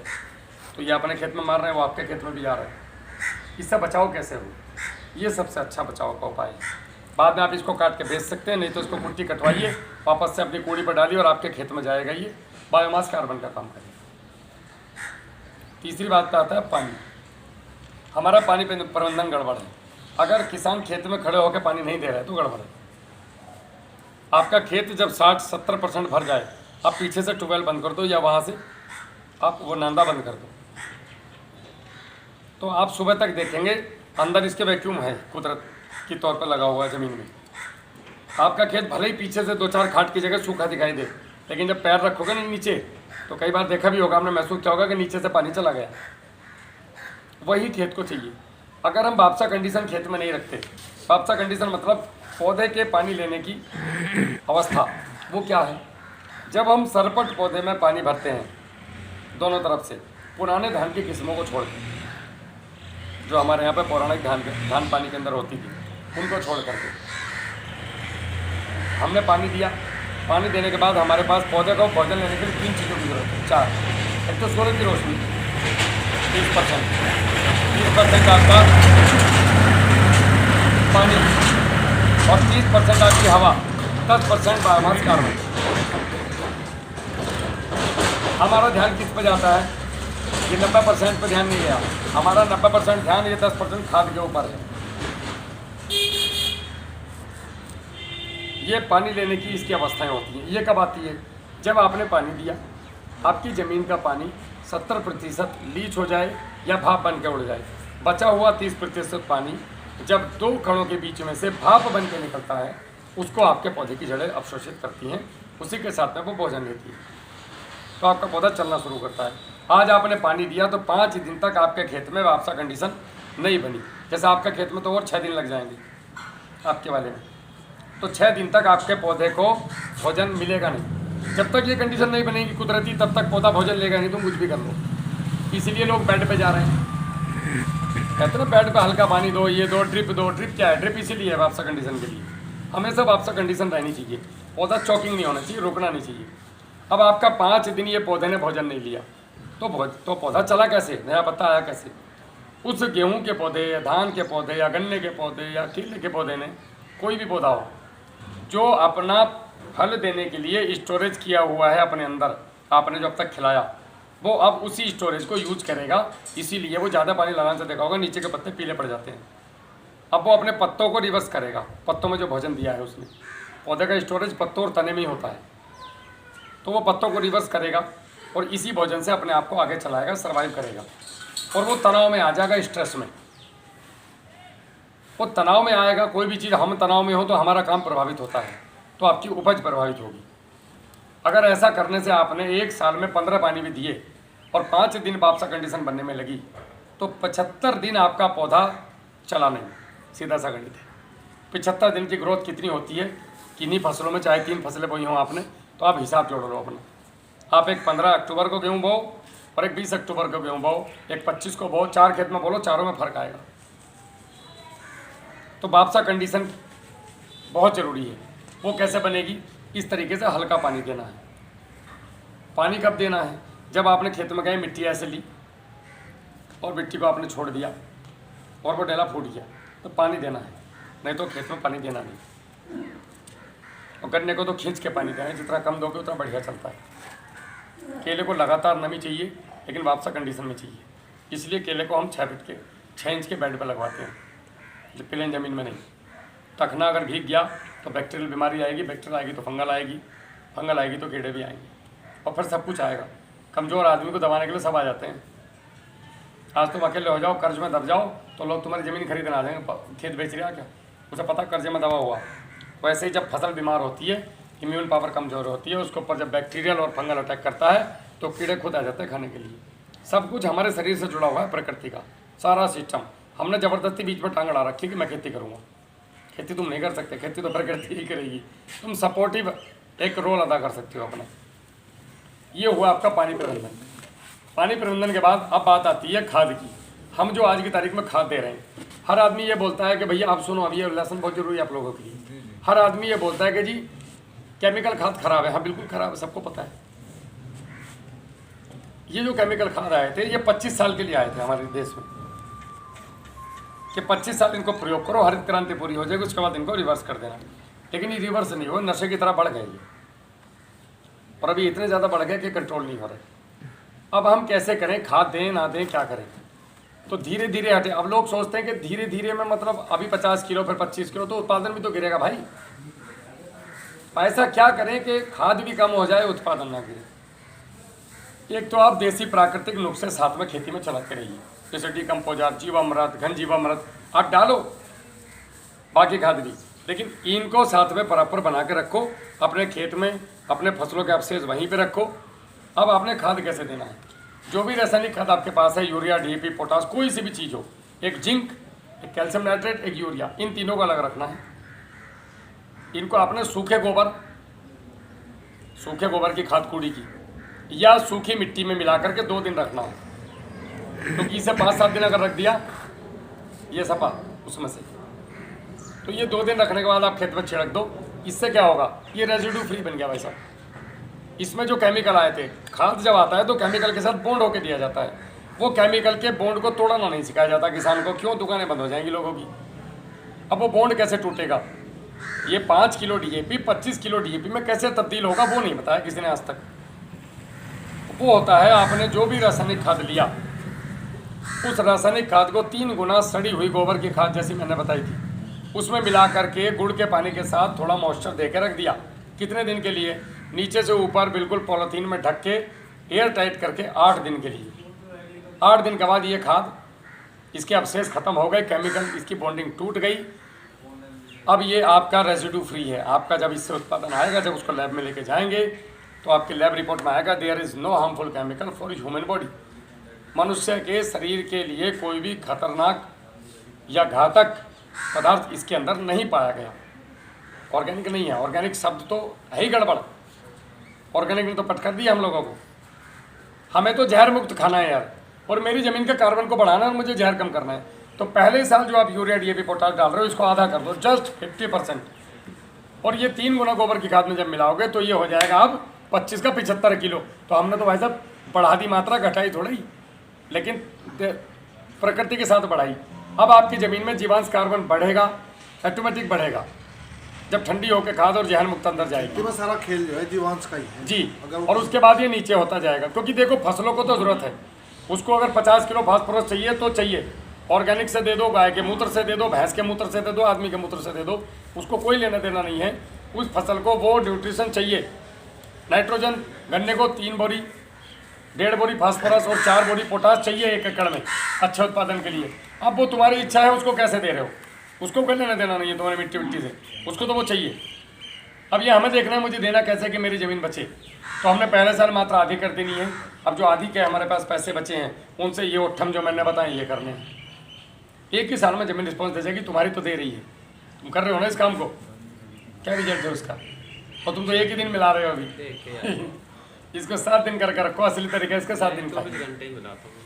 तो ये अपने खेत में मार रहे हैं, वो आपके खेत में भी जा रहे हैं। इससे बचाव कैसे हो? ये सबसे अच्छा बचाव का उपाय है। बाद में आप इसको काट के बेच सकते हैं, नहीं तो इसको कुट्टी कटवाइए, वापस से अपनी कूड़ी पर डालिए और आपके खेत में जाएगा ये बायोमास कार्बन का काम करेगा। तीसरी बात पे आता है पानी। हमारा पानी प्रबंधन गड़बड़ है। अगर किसान खेत में खड़े होकर पानी नहीं दे रहे तो गड़बड़ है। आपका खेत जब 60-70% भर जाए, आप पीछे से ट्यूबवेल बंद कर दो या वहाँ से आप वो नांदा बंद कर दो, तो आप सुबह तक देखेंगे अंदर इसके वैक्यूम है, कुदरत के तौर पर लगा हुआ है ज़मीन में। आपका खेत भले ही पीछे से 2-4 खाट की जगह सूखा दिखाई दे, लेकिन जब पैर रखोगे ना नीचे, तो कई बार देखा भी होगा आपने, महसूस किया होगा कि नीचे से पानी चला गया। वही खेत को चाहिए। अगर हम वापसा कंडीशन खेत में नहीं रखते, वापसा कंडीशन मतलब पौधे के पानी लेने की अवस्था, वो क्या है? जब हम सरपट पौधे में पानी भरते हैं दोनों तरफ से, पुराने धान की किस्मों को छोड़ के, जो हमारे यहाँ पे पौराणिक धान पानी के अंदर होती थी, उनको छोड़ करके हमने पानी दिया। पानी देने के बाद हमारे पास पौधे को भोजन लेने के लिए 3 चीज़ों की जरूरत है, 4। एक तो सूरज की रोशनी 30% आपका पानी, और 30% आपकी हवा, 10% बायोमास कार्बन। हमारा ध्यान किस पर जाता है? ये 90% पर ध्यान नहीं गया हमारा। 90% ध्यान ये 10% खाद के ऊपर है। ये पानी लेने की इसकी अवस्थाएं होती हैं। ये कब आती है? जब आपने पानी दिया, आपकी ज़मीन का पानी 70% लीच हो जाए या भाप बन के उड़ जाए। बचा हुआ 30% पानी जब 2 कणों के बीच में से भाप बन के निकलता है, उसको आपके पौधे की जड़ें अवशोषित करती हैं, उसी के साथ में वो भोजन लेती है, तो आपका पौधा चलना शुरू करता है। आज आपने पानी दिया तो 5 दिन तक आपके खेत में वापसा कंडीशन नहीं बनी। जैसे आपके खेत में तो और 6 दिन लग जाएंगे आपके वाले में, तो 6 दिन तक आपके पौधे को भोजन मिलेगा नहीं। जब तक ये कंडीशन नहीं बनेगी कुदरती, तब तक पौधा भोजन लेगा नहीं, तुम कुछ भी कर लो। इसीलिए लोग बेड पे जा रहे हैं, कहते हैं बेड पे हल्का पानी दो, ये दो, ड्रिप दो। ड्रिप क्या है? ड्रिप इसीलिए है वापसा कंडीशन के लिए। हमेशा वापसा कंडीशन रहनी चाहिए, पौधा चॉकिंग नहीं होना चाहिए, रुकना नहीं चाहिए। अब आपका 5 दिन ये पौधे ने भोजन नहीं लिया, तो पौधा चला कैसे? नया पत्ता आया कैसे? उस गेहूं के पौधे या धान के पौधे या गन्ने के पौधे या केले के पौधे ने, कोई भी पौधा हो, जो अपना फल देने के लिए स्टोरेज किया हुआ है अपने अंदर, आपने जो अब तक खिलाया, वो अब उसी स्टोरेज को यूज करेगा। इसीलिए वो ज़्यादा पानी लगाने से देखा होगा नीचे के पत्ते पीले पड़ जाते हैं। अब वो अपने पत्तों को रिवर्स करेगा, पत्तों में जो भोजन दिया है उसने, पौधे का स्टोरेज पत्तों और तने में ही होता है, तो वो पत्तों को रिवर्स करेगा और इसी भोजन से अपने आप को आगे चलाएगा, सर्वाइव करेगा। और वो तनाव में आ जाएगा, स्ट्रेस में, वो तनाव में आएगा। कोई भी चीज़ हम तनाव में हो तो हमारा काम प्रभावित होता है, तो आपकी उपज प्रभावित होगी। अगर ऐसा करने से आपने 1 साल में 15 पानी भी दिए और 5 दिन वापसा कंडीशन बनने में लगी, तो 75 दिन आपका पौधा चला नहीं, सीधा सा गणित है। 75 दिन की ग्रोथ कितनी होती है, किन्हीं फसलों में, चाहे 3 फसलें बोई हों आपने, तो आप हिसाब जोड़ लो अपना। आप एक 15 अक्टूबर को गेहूँ बोओ और एक 20 अक्टूबर को गेहूँ बोओ, एक 25 को बोओ, 4 खेत में बोलो, चारों में फ़र्क आएगा। तो वापसा कंडीशन बहुत ज़रूरी है। वो कैसे बनेगी? इस तरीके से हल्का पानी देना है। पानी कब देना है? जब आपने खेत में गए, मिट्टी ऐसे ली और मिट्टी को आपने छोड़ दिया और वो डेला फूट गया, तो पानी देना है, नहीं तो खेत में पानी देना नहीं। और गन्ने को तो खींच के पानी देना है, जितना कम दोगे उतना बढ़िया चलता है। केले को लगातार नमी चाहिए, लेकिन वापसा कंडीशन में चाहिए, इसलिए केले को हम 6 इंच के बेड पर लगवाते हैं, जो प्लेन ज़मीन में नहीं। टखना अगर भीग गया तो बैक्टीरियल बीमारी आएगी, बैक्टीरियल आएगी तो फंगल आएगी, फंगल आएगी तो कीड़े भी आएंगे, और फिर सब कुछ आएगा। कमज़ोर आदमी को दबाने के लिए सब आ जाते हैं। आज तुम अकेले हो जाओ, कर्ज में दब जाओ, तो लोग तुम्हारी ज़मीन खरीदने आ जाएंगे, खेत बेच रहा क्या, उसे पता कर्जे में दबा हुआ। वैसे ही जब फसल बीमार होती है, इम्यून पावर कमज़ोर होती है, उसके ऊपर जब बैक्टीरियल और फंगल अटैक करता है, तो कीड़े खुद आ जाते हैं खाने के लिए। सब कुछ हमारे शरीर से जुड़ा हुआ है, प्रकृति का सारा सिस्टम। हमने ज़बरदस्ती बीच में टांग अड़ा रखी कि मैं खेती करूँगा। खेती तुम नहीं कर सकते, खेती तो प्रकृति ही करेगी। तुम सपोर्टिव एक रोल अदा कर सकते हो अपना। ये हुआ आपका पानी प्रबंधन। पानी प्रबंधन के बाद अब बात आती है खाद की। हम जो आज की तारीख में खाद दे रहे हैं, हर आदमी ये बोलता है कि भैया आप सुनो, अभी ये लेसन बहुत जरूरी है आप लोगों के लिए। हर आदमी ये बोलता है कि जी केमिकल खाद खराब है। हाँ बिल्कुल खराब है, सबको पता है। ये जो केमिकल खाद आए थे, ये 25 साल के लिए आए थे हमारे देश में, कि 25 साल इनको प्रयोग करो, हरित क्रांति पूरी हो जाएगी, उसके बाद इनको रिवर्स कर देना। लेकिन ये रिवर्स नहीं हो, नशे की तरह बढ़ गए ये, और अभी इतने ज़्यादा बढ़ गए कि कंट्रोल नहीं हो रहे। अब हम कैसे करें, खाद दें ना दें, क्या करें? तो धीरे धीरे हटे। अब लोग सोचते हैं कि धीरे धीरे में मतलब अभी 50 किलो फिर 25 किलो, तो उत्पादन भी तो गिरेगा भाई। ऐसा क्या करें कि खाद भी कम हो जाए, उत्पादन ना गिरे। एक तो आप देसी प्राकृतिक नुस्खे साथ में खेती में चलाते रहिए, जैसे डीकम्पोजर, जीवामृत, घन जीवामृत आप डालो, बाकी खाद भी, लेकिन इनको साथ में बराबर बना के रखो। अपने खेत में अपने फसलों के अवशेष वहीं पे रखो। अब आपने खाद कैसे देना है? जो भी रासायनिक खाद आपके पास है, यूरिया, डीएपी, पोटास, कोई सी भी चीज़ हो, एक जिंक, एक कैल्शियम नाइट्रेट, एक यूरिया, इन तीनों को अलग रखना है। इनको आपने सूखे गोबर की खाद कूड़ी की या सूखी मिट्टी में मिला करके 2 दिन रखना है। तो इसे 5-7 दिन अगर रख दिया ये सपा उसमें से, तो ये 2 दिन रखने के बाद आप खेत में छिड़क दो। इससे क्या होगा, ये रेजिड्यू फ्री बन गया भाई साहब। इसमें जो केमिकल आए थे, खाद जब आता है तो केमिकल के साथ बॉन्ड होकर दिया जाता है। वो केमिकल के बॉन्ड को तोड़ना नहीं सिखाया जाता किसान को। क्यों? दुकानें बंद हो जाएंगी लोगों की। अब वो बॉन्ड कैसे टूटेगा? ये 5 किलो डीएपी 25 किलो डीएपी में कैसे तब्दील होगा, वो नहीं बताया किसी ने आज तक। वो होता है आपने जो भी रासायनिक खाद लिया, उस रासायनिक खाद को 3 गुना सड़ी हुई गोबर की खाद जैसी मैंने बताई थी, उसमें मिला करके गुड़ के पानी के साथ थोड़ा मॉइस्चर दे के रख दिया। कितने दिन के लिए? नीचे से ऊपर बिल्कुल पॉलीथीन में ढक के एयर टाइट करके 8 दिन के लिए। 8 दिन के बाद ये खाद, इसके अवशेष खत्म हो गए, केमिकल इसकी बॉन्डिंग टूट गई। अब ये आपका रेजिड्यू फ्री है। आपका जब इससे उत्पादन आएगा, जब उसको लैब में लेके जाएंगे, तो आपकी लैब रिपोर्ट में आएगा there is no harmful chemical for human body. मनुष्य के शरीर के लिए कोई भी खतरनाक या घातक पदार्थ इसके अंदर नहीं पाया गया। ऑर्गेनिक नहीं है, ऑर्गेनिक शब्द तो है ही गड़बड़। ऑर्गेनिक ने तो पट कर दिया हम लोगों को। हमें तो जहर मुक्त खाना है यार, और मेरी ज़मीन के कार्बन को बढ़ाना है और मुझे जहर कम करना है। तो पहले साल जो आप यूरिया डीएपी पोटास डाल रहे हो, इसको आधा कर दो, जस्ट 50%। और ये 3 गुना गोबर की खाद में जब मिलाओगे तो ये हो जाएगा अब 25 का 75 किलो। तो हमने तो भाई साहब बढ़ा दी मात्रा, घटाई थोड़ी, लेकिन प्रकृति के साथ बढ़ाई। अब आपकी ज़मीन में जीवांश कार्बन बढ़ेगा, ऑटोमेटिक बढ़ेगा, जब ठंडी होकर खाद और जहर मुक्त अंदर जाएगी। तो सारा खेल जो है जीवांश का ही है जी। और उसके बाद ये नीचे होता जाएगा, क्योंकि देखो फसलों को तो ज़रूरत है। उसको अगर 50 किलो फास्फोरस चाहिए तो चाहिए, ऑर्गेनिक से दे दो, गाय के मूत्र से दे दो, भैंस के मूत्र से दे दो, आदमी के मूत्र से दे दो, उसको कोई लेना देना नहीं है। उस फसल को वो न्यूट्रिशन चाहिए। नाइट्रोजन गन्ने को 3 बोरी, 1.5 बोरी फास्फोरस और 4 बोरी पोटास चाहिए 1 एकड़ में अच्छे उत्पादन के लिए। अब वो तुम्हारी इच्छा है, उसको कैसे दे रहे हो, उसको कोई लेना देना नहीं है तुम्हारी मिट्टी से, उसको तो वो चाहिए। अब ये हमें देखना है मुझे देना कैसे कि मेरी ज़मीन बचे। तो हमने पहले साल मात्रा आधी कर देनी है। अब जो आधी के हमारे पास पैसे बचे हैं उनसे ये उठम जो मैंने बताया ये करने हैं। एक ही साल में ज़मीन रिस्पॉन्स दे जाएगी, तुम्हारी तो दे रही है, तुम कर रहे हो ना इस काम को, क्या रिजल्ट है उसका। और तुम तो एक ही दिन मिला रहे हो अभी इसको 7 दिन करके रखो, असली तरीका इसका 7 दिन का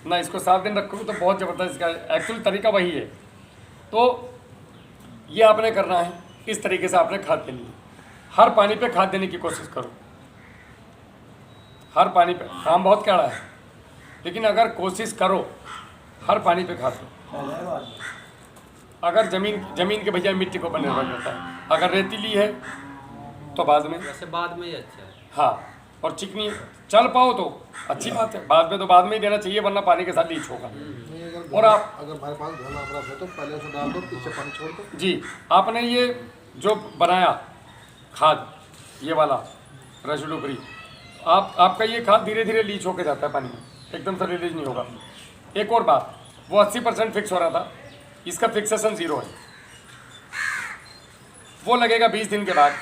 ना, इसको 7 दिन रखो तो बहुत ज़बरदस्त इसका एक्चुअल तरीका वही है। तो ये आपने करना है, इस तरीके से आपने खाद देनी है। हर पानी पे खाद देने की कोशिश करो, हर पानी पे। काम बहुत कड़ा है लेकिन अगर कोशिश करो हर पानी पे खाद दो। अगर ज़मीन के भैया मिट्टी के ऊपर निर्भर करता है, अगर रेतीली है तो बाद में, वैसे बाद में ही अच्छा है। हाँ, और चिकनी चल पाओ तो अच्छी बात है, बाद में तो बाद में ही देना चाहिए वरना पानी के साथ लीच होगा। और आप अगर हमारे पास घर आपरा है तो पहले उसे डाल दो, पीछे पानी छोड़ दो। जी, आपने ये जो बनाया खाद, ये वाला रेसिडू फ्री, आपका ये खाद धीरे धीरे लीच होके जाता है पानी में, एकदम से रिलीज नहीं होगा। एक और बात, वो 80% फिक्स हो रहा था, इसका फिक्सेशन 0 है। वो लगेगा 20 दिन के बाद,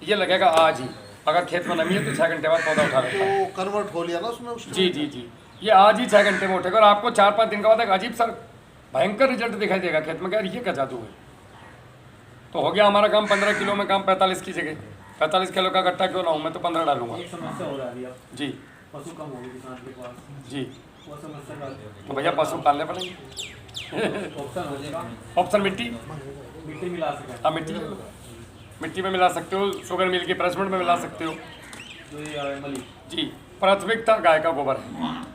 ये लगेगा आज ही। अगर खेत में नमी है तो 6 घंटे बाद पौधा उठा लेता है। तो कन्वर्ट हो लिया ना उसमें। जी, ये आज ही 6 घंटे में उठेगा और आपको 4-5 दिन के बाद एक अजीब सा भयंकर रिजल्ट दिखाई देगा खेत में, क्या ये क्या जादू है। तो हो गया हमारा काम 15 किलो में काम 45 की जगह 45 किलो का गट्टा क्यों लाऊं, मैं तो 15 डालूंगा। एक समस्या हो रही है जी पशु कम होगी किसान के पास, जी, वो समस्या का तो भैया पशु पालने पड़ेंगे। ऑप्शन हो जाएगा, ऑप्शन मिट्टी, मिट्टी मिला सके, आप मिट्टी ले लो, मिट्टी में मिला सकते हो, शुगर मिल के प्रेसमेंट में मिला सकते हो। जो ये मली जी, प्राथमिकता गाय का गोबर है।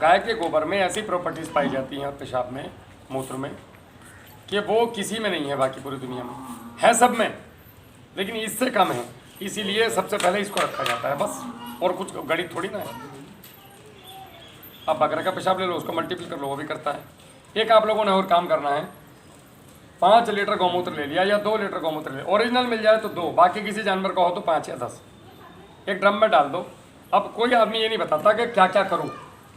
गाय के गोबर में ऐसी प्रॉपर्टीज पाई जाती हैं पेशाब में, मूत्र में, कि वो किसी में नहीं है बाकी पूरी दुनिया में, है सब में लेकिन इससे कम है। इसीलिए सबसे पहले इसको रखा जाता है बस, और कुछ गणित थोड़ी ना है। आप बकरा का पेशाब ले लो, उसको मल्टीपल कर लो, वो भी करता है। एक आप लोगों ने और काम करना है, 5 लीटर गौमूत्र ले लिया या 2 लीटर गौमूत्र ले, ओरिजिनल मिल जाए तो 2, बाकी किसी जानवर का हो तो 5 या 10, एक ड्रम में डाल दो। अब कोई आदमी ये नहीं बताता कि क्या क्या करूँ,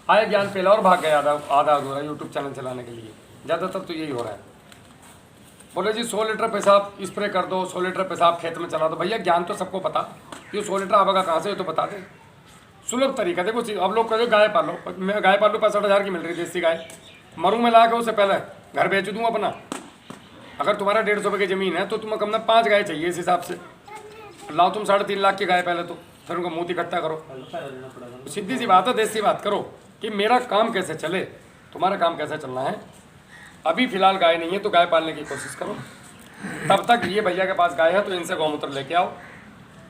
आए ज्ञान फैला और भाग गया आधा अधूरा यूट्यूब चैनल चलाने के लिए। ज़्यादातर तो यही हो रहा है, बोले जी 100 लीटर पेशाब स्प्रे कर दो, 100 लीटर पेशाब खेत में चला दो। भैया ज्ञान तो सबको पता, ये 100 लीटर आवेगा कहाँ से, ये तो बता दे। सुलभ तरीका देखो, अब लोग कहते गाय पालो, मैं गाय पालू 65,000 की मिल रही देसी गाय, मरूँ में ला के उससे पहले घर बेच दूँ अपना। अगर तुम्हारा 150 रुपये की ज़मीन है तो तुम्हें कम ना 5 गाय चाहिए इस हिसाब से, लाओ तुम 3.5 लाख की गाय पहले, तो फिर उनको मुँह इकट्ठा करो। सीधी सी बात है, देसी बात करो कि मेरा काम कैसे चले, तुम्हारा काम कैसे चलना है। अभी फ़िलहाल गाय नहीं है तो गाय पालने की कोशिश करो। तब तक ये भैया के पास गाय है तो इनसे गौमूत्र लेके आओ।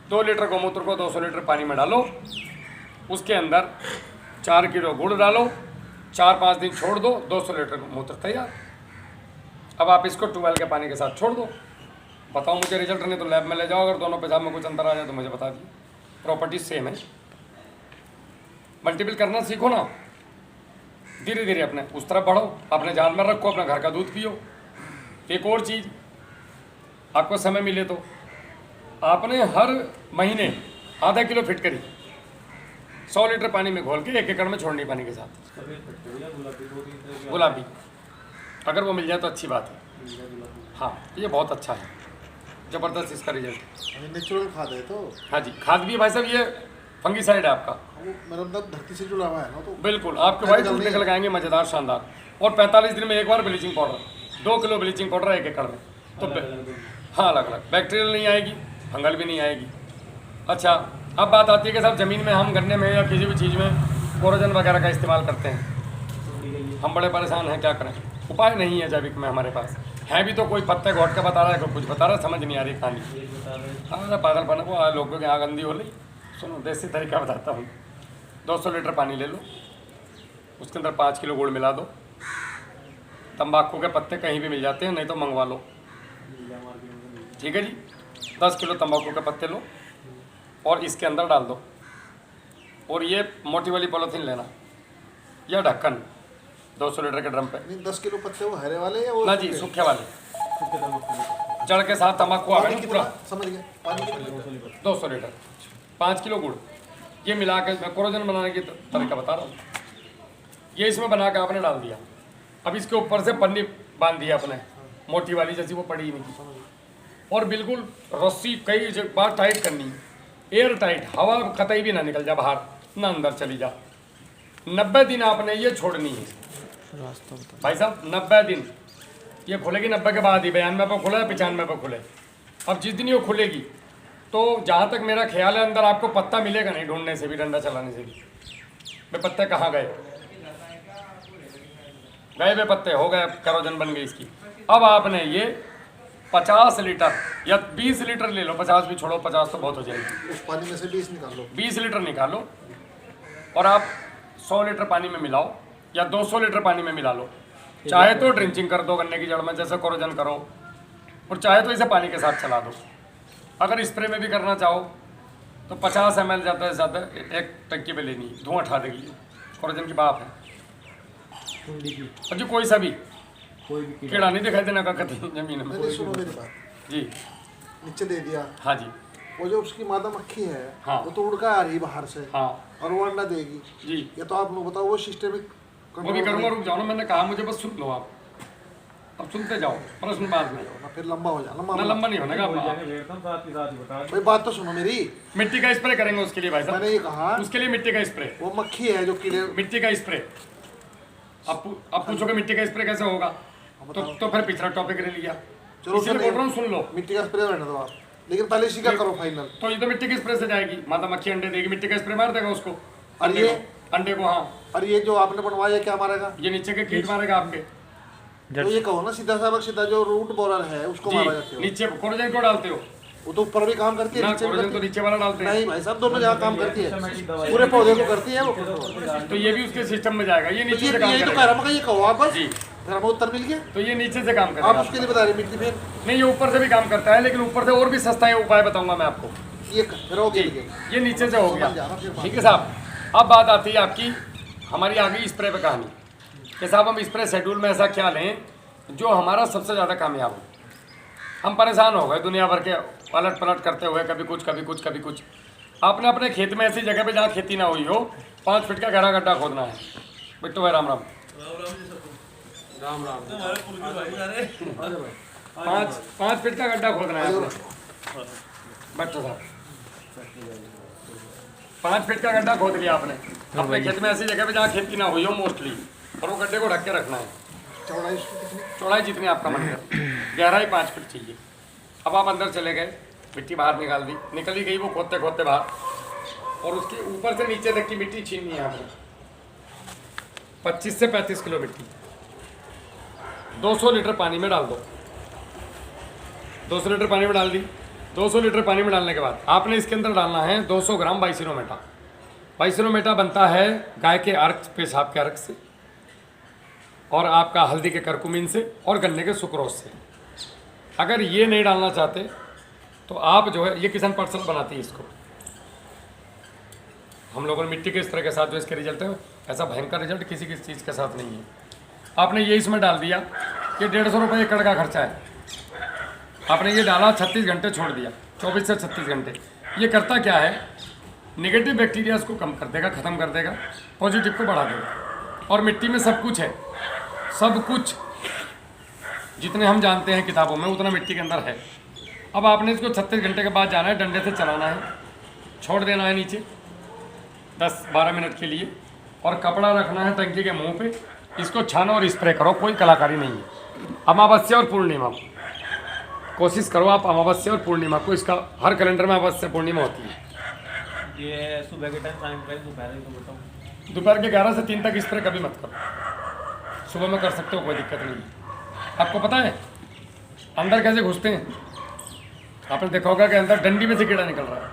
2 लीटर गौमूत्र को 200 लीटर पानी में डालो, उसके अंदर 4 किलो गुड़ डालो, 4-5 दिन छोड़ दो, 200 लीटर मूत्र तैयार। अब आप इसको ट्यूबवेल के पानी के साथ छोड़ दो, बताओ मुझे रिजल्ट, नहीं तो लैब में ले जाओ। अगर दोनों पेशाब में कुछ अंतर आ जाए तो मुझे बता दिए, प्रॉपर्टीज सेम है। मल्टीपल करना सीखो ना, धीरे धीरे अपने उस तरफ बढ़ो, अपने जानवर रखो, अपना घर का दूध पियो। एक और चीज़, आपको समय मिले तो आपने हर महीने आधा किलो फिटकरी 100 लीटर पानी में घोल के 1 एकड़ में छोड़नी पानी के साथ। गुलाबी अगर वो मिल जाए तो अच्छी बात है। हाँ, ये बहुत अच्छा है, ज़बरदस्त इसका रिजल्ट। नेचुरल खाद है तो। हाँ जी, खाद भी है भाई साहब, ये फंगीसाइड है आपका, मेरा मतलब धरती से जुड़ा हुआ है ना, तो बिल्कुल आपके वाइट दूध निकल आएंगे मज़ेदार शानदार। और 45 दिन में एक बार bleaching powder, 2 kilo bleaching powder 1 एकड़ में, तो हाँ अलग अलग, बैक्टीरियल नहीं आएगी, फंगल भी नहीं आएगी। अच्छा, अब बात आती है कि साहब ज़मीन में हम गन्ने में या किसी भी चीज़ में कोरोजन वगैरह का इस्तेमाल करते हैं, हम बड़े परेशान हैं, क्या करें। उपाय नहीं है जैविक में हमारे पास, है भी तो कोई पत्ते घोट के बता रहा है, कोई कुछ बता रहा है, समझ नहीं आ रही कहानी। हाँ पागल बना वो लोगों की यहाँ गंदी हो रही। सुनो देसी तरीका बताता हूँ, 200 लीटर पानी ले लो, उसके अंदर 5 किलो गुड़ मिला दो, तंबाकू के पत्ते कहीं भी मिल जाते हैं, नहीं तो मंगवा लो, ठीक है जी। 10 किलो तंबाकू के पत्ते लो और इसके अंदर डाल दो, और ये मोटी वाली पॉलीथीन लेना, या ढक्कन 200 लीटर के ड्रम पे। नहीं 10 किलो पत्ते वो हरे वाले या वो ना जी, सूखे वाले जड़ के साथ तम्बाकू आ पानी गया कितना? पूरा। समझ गया, पानी कितना? 200 लीटर, 5 किलो गुड़, ये मिला के मैं कोरोजन बनाने की तरीका बता रहा हूँ। ये इसमें बना के आपने डाल दिया। अब इसके ऊपर से पन्नी बांध दी आपने, मोटी वाली जैसी, वो पड़ी ही नहीं, और बिल्कुल रस्सी कई बार टाइट करनी, एयर टाइट, हवा कतई भी ना निकल जा बाहर, ना अंदर चली जा। 90 दिन आपने ये छोड़नी है भाई साहब, 90 दिन। ये खुलेगी 90 के बाद ही, 92 पर खुले, 95 पर खुले। अब जिस दिन ये खुलेगी तो जहाँ तक मेरा ख्याल है अंदर आपको पत्ता मिलेगा नहीं, ढूंढने से भी, डंडा चलाने से भी। वे पत्ते कहाँ गए? गए वे पत्ते, हो गए, केरोजन बन गई इसकी। अब आपने ये 50 लीटर या 20 लीटर ले लो, 50 भी छोड़ो, 50 तो बहुत हो जाएगी। उस पानी में से 20 निकाल लो। 20 लीटर निकालो और आप 100 लीटर पानी में मिलाओ या 200 लीटर पानी में मिला लो। चाहे तो ड्रिंचिंग कर दो गन्ने की जड़ में, जैसे कोरोजन करो, और चाहे तो इसे पानी के साथ चला दो। अगर स्प्रे में भी करना चाहो तो 50 ml ज़्यादा से ज़्यादा एक टंकी में लेनी है, धुआं उठा देगी। कोरोजन की बाप है। और जो कोई सा भी कीड़ा नहीं दिखाई देना का कहीं जमीन में। नहीं सुनो मेरी बात, जी नीचे दे दिया, हाँ जी, वो जो उसकी मादा मक्खी है हाँ। वो तो उड़ कर आ रही है बाहर से हाँ और वो अंडा देगी। जी, ये तो आप लोग बताओ वो सिस्टमिक वो भी करूँगा। रुक जाओ ना, मैंने कहा मुझे बस सुन लो आप, अब सुनते जाओ, प्रश्न बाद में फिर लंबा हो जाए ना, लंबा नहीं होने का। भाई बात तो सुनो मेरी। मिट्टी का स्प्रे करेंगे उसके लिए भाई साहब, मैंने ये कहा उसके लिए मिट्टी का स्प्रे, वो मक्खी है जो कीड़े। मिट्टी का स्प्रे। अब पूछोगे मिट्टी का स्प्रे कैसे होगा, तो फिर पिछला टॉपिक ले लिया। चलो इसीलिए बोल रहा हूँ, सुन लो। मिट्टी का स्प्रे रहने दो आप, लेकिन पहले इसी का करो फाइनल। तो ये तो मिट्टी के स्प्रे से जाएगी, माता मक्खी अंडे देगी, मिट्टी का स्प्रे मार देगा उसको, और अंडे ये को, अंडे को। हाँ, और ये जो आपने बनवाया क्या मारेगा? ये नीचे के कीट मारेगा आपके। तो ये कहो ना सीधा सा, सीधा जो रूट बोरर है उसको मारा जाते जी, हो। नीचे कोरोजन को डालते हो वो तो ऊपर भी काम करती है, ना, नीचे भी कोरोजन तो करती नीचे वाला डालते है। हैं। नहीं भाई साहब, दोनों जगह काम करती है, पूरे पौधे को करती है वो। तो ये भी उसके सिस्टम में जाएगा, ये नीचे से काम यही तो कह करेगा। रहा हूँ, ये कहो आप बस। जी, फिर हमें उत्तर मिल गया। तो ये नीचे से काम आप करेगा। उसके लिए बता रहे मिट्टी, फिर नहीं, ये ऊपर से भी काम करता है, लेकिन ऊपर से और भी सस्ता है उपाय बताऊंगा मैं आपको। ये फिर हो गया। ये नीचे से हो समझ जा गया, रहा फिर बात। ठीक है साहब। अब बात आती है आपकी हमारी आगे स्प्रे पे कहानी कि साहब हम स्प्रे शेड्यूल में ऐसा क्या लें जो हमारा सबसे ज़्यादा कामयाब हो। हम परेशान हो गए दुनिया भर के पलट पलट करते हुए, कभी कुछ कभी कुछ कभी कुछ। आपने अपने खेत में ऐसी जगह पे जहाँ खेती ना हुई हो 5 फीट का गहरा गड्ढा खोदना है। बिट्टू भाई राम राम। राम राम। 5 फीट का गड्ढा खोदना है आपने, बच्चों साहब। 5 फीट का गड्ढा खोद लिया आपने अपने खेत में ऐसी जगह पे जहाँ खेती ना हुई हो मोस्टली, और वो गड्ढे को ढक के रखना है। चौड़ाई उसकी कितनी? चौड़ाई जितनी आपका मन करे, गहराई 5 फीट चाहिए। अब आप अंदर चले गए, मिट्टी बाहर निकाल दी, निकली गई वो खोदते खोदते बाहर, और उसके ऊपर से नीचे तक की मिट्टी छीननी है आपने। 25 से 35 किलो मिट्टी 200 लीटर पानी में डाल दो। 200 लीटर पानी में डाल दी। 200 लीटर पानी में डालने के बाद आपने इसके अंदर डालना है 200 ग्राम बाइसिनोमेटा। बाइसिनोमेटा बनता है गाय के अर्क, पेशाब के अर्क से, और आपका हल्दी के करकुमिन से, और गन्ने के सुक्रोज से। अगर ये नहीं डालना चाहते तो आप जो है, ये किसान पर्सल बनाती है इसको, हम लोगों ने मिट्टी के इस तरह के साथ जो इसके रिजल्ट है, ऐसा भयंकर रिजल्ट किसी किसी चीज़ के साथ नहीं है। आपने ये इसमें डाल दिया, ये 150 रुपये एकड़ का खर्चा है। आपने ये डाला, 36 घंटे छोड़ दिया, 24 से 36 घंटे। ये करता क्या है, नेगेटिव बैक्टीरियाज को कम कर देगा, ख़त्म कर देगा, पॉजिटिव को बढ़ा देगा। और मिट्टी में सब कुछ है, सब कुछ जितने हम जानते हैं किताबों में उतना मिट्टी के अंदर है। अब आपने इसको 36 घंटे के बाद जाना है, डंडे से चलाना है, छोड़ देना है नीचे 10-12 मिनट के लिए, और कपड़ा रखना है टंकी के मुंह पे। इसको छानो और स्प्रे करो, कोई कलाकारी नहीं है। अमावस्या और पूर्णिमा कोशिश करो आप, अमावस्या और पूर्णिमा को, इसका हर कैलेंडर में अमावस्या पूर्णिमा होती है। ये सुबह के टाइम, टाइम पे दोपहर को बताऊँ। दोपहर के 11 से 3 तक स्प्रे कभी मत करो, सुबह में कर सकते हो, कोई दिक्कत नहीं है। आपको पता है अंदर कैसे घुसते हैं? आपने देखा होगा कि अंदर डंडी में से कीड़ा निकल रहा है।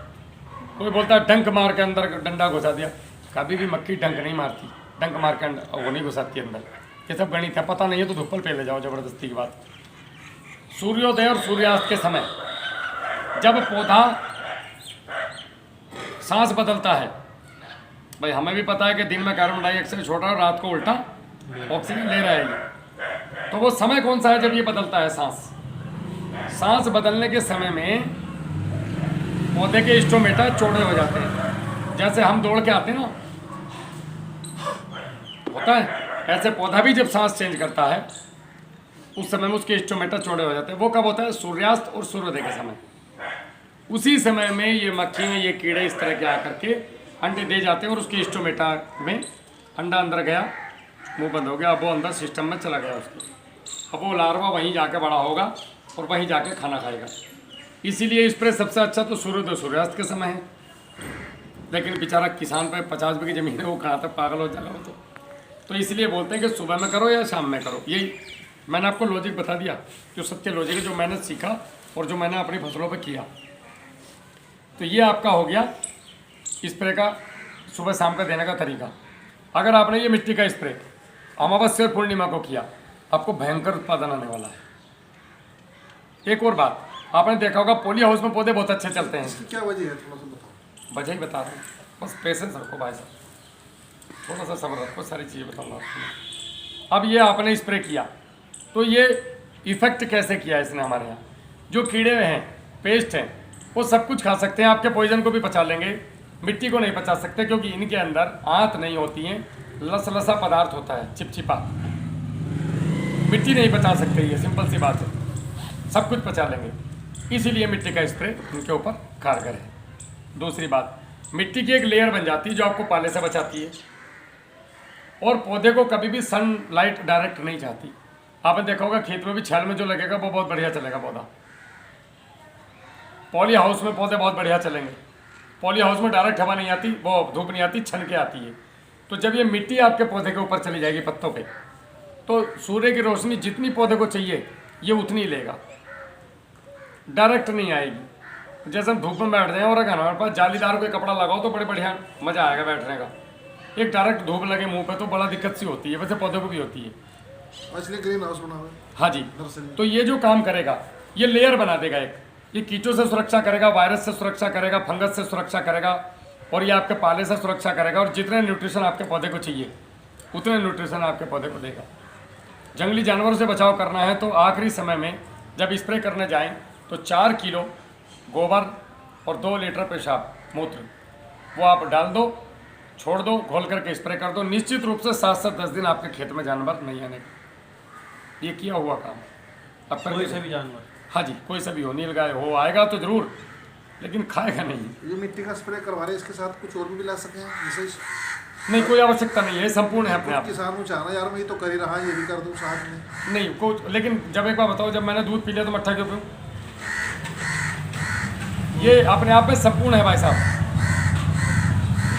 कोई बोलता है डंक मार के अंदर डंडा घुसा दिया, कभी भी मक्खी डंक नहीं मारती, डंक मार के वो नहीं घुसाती अंदर। ये सब गणित है, पता नहीं है तो धुप्पल पे ले जाओ, ज़बरदस्ती की बात। सूर्योदय और सूर्यास्त के समय जब पौधा सांस बदलता है भाई हमें भी पता है कि दिन में कार्बन डाइऑक्साइड छोड़ रहा है, रात को उल्टा ऑक्सीजन ले रहा है ये। तो वो समय कौन सा है जब ये बदलता है सांस बदलने के समय में पौधे के स्टोमेटा चौड़े हो जाते हैं। जैसे हम दौड़ के आते हैं ना, होता है ऐसे पौधा भी जब सांस चेंज करता है उस समय में उसके स्टोमेटा चौड़े हो जाते हैं। वो कब होता है? सूर्यास्त और सूर्योदय के समय। उसी समय में ये मक्खी में ये कीड़े इस तरह के आकर के अंडे दे जाते हैं और उसके स्टोमेटा में अंडा अंदर गया, मुंह बंद हो गया, अब वो अंदर सिस्टम में चला गया उसके। अब वो लार्वा वहीं जाके बड़ा होगा और वहीं जाके खाना खाएगा। इसीलिए स्प्रे सबसे अच्छा तो सूर्योदय सूर्यास्त के समय है। लेकिन बेचारा किसान पे 50 बीघे ज़मीन है, वो कहाँ तक पागल हो जाएगा वो तो इसलिए बोलते हैं कि सुबह में करो या शाम में करो। यही मैंने आपको लॉजिक बता दिया, जो सत्य लॉजिक है, जो मैंने सीखा और जो मैंने अपनी फसलों पे किया। तो ये आपका हो गया स्प्रे का सुबह शाम का देने का तरीका। अगर आपने ये मिट्टी का स्प्रे अमावस्या और पूर्णिमा को किया, आपको भयंकर उत्पादन आने वाला है। एक और बात, आपने देखा होगा पॉली हाउस में पौधे बहुत अच्छे चलते हैं। इसकी क्या वजह है, थोड़ा सा बताओ। वजह ही बता रहे हैं, बस पेशेंस रखो भाई साहब, थोड़ा सा सब्र रखो, सारी चीज़ें बताऊँगा आपको। अब ये आपने स्प्रे किया तो ये इफेक्ट कैसे किया इसने हमारे यहाँ? जो कीड़े हैं, पेस्ट हैं, वो सब कुछ खा सकते हैं, आपके पॉइजन को भी पचा लेंगे, मिट्टी को नहीं पचा सकते क्योंकि इनके अंदर आंत नहीं होती हैं, लसलसा पदार्थ होता है, चिपचिपा। मिट्टी नहीं पचा सकते, ये सिंपल सी बात है, सब कुछ पचा लेंगे। इसीलिए मिट्टी का स्प्रे उनके ऊपर कारगर है। दूसरी बात, मिट्टी की एक लेयर बन जाती है जो आपको पाले से बचाती है और पौधे को कभी भी सनलाइट डायरेक्ट नहीं चाहती। आपने देखा होगा खेत में भी छाल में जो लगेगा वो बहुत बढ़िया चलेगा पौधा। पॉली हाउस में पौधे बहुत बढ़िया चलेंगे। पॉली हाउस में डायरेक्ट हवा नहीं आती, वो धूप नहीं आती, छन के आती है। तो जब ये मिट्टी आपके पौधे के ऊपर चली जाएगी पत्तों पे, तो सूर्य की रोशनी जितनी पौधे को चाहिए ये उतनी लेगा, डायरेक्ट नहीं आएगी। जैसे हम धूप में बैठ जाएँ और अगर हमारे पास जालीदार कोई कपड़ा लगाओ तो बड़े बढ़िया मज़ा आएगा बैठने का। एक डायरेक्ट धूप लगे मुंह पे तो बड़ा दिक्कत सी होती है, वैसे पौधों को भी होती है। इसलिए ग्रीन हाउस बना हुआ है। हाँ जी, तो ये जो काम करेगा, ये लेयर बना देगा एक, ये कीटों से सुरक्षा करेगा, वायरस से सुरक्षा करेगा, फंगस से सुरक्षा करेगा और ये आपके पाले से सुरक्षा करेगा। और जितने न्यूट्रिशन आपके पौधे को चाहिए उतने न्यूट्रिशन आपके पौधे को देगा। जंगली जानवरों से बचाव करना है तो आखिरी समय में जब स्प्रे करने जाएं तो 4 किलो गोबर और 2 लीटर पेशाब मूत्र वो आप डाल दो, छोड़ दो, घोल करके स्प्रे कर दो। निश्चित रूप से 7 से 10 दिन आपके खेत में जानवर नहीं आने। ये किया हुआ काम अब कोई से भी जानवर, हाँ जी, कोई सा भी हो, नील गाय हो, आएगा तो जरूर, लेकिन खाएगा नहीं। ये मिट्टी का स्प्रे करवा रहे हैं, इसके साथ कुछ और भी ला सके हैं जैसे? नहीं, कोई आवश्यकता नहीं है, संपूर्ण है अपने आप। किसान को चाहना यार मैं ये तो कर ही रहा, ये भी कर दूँ साथ में। नहीं कुछ, लेकिन जब एक बार बताओ, जब मैंने दूध पी लिया तो मट्ठा क्यों पीऊँ? ये अपने आप में संपूर्ण है भाई साहब।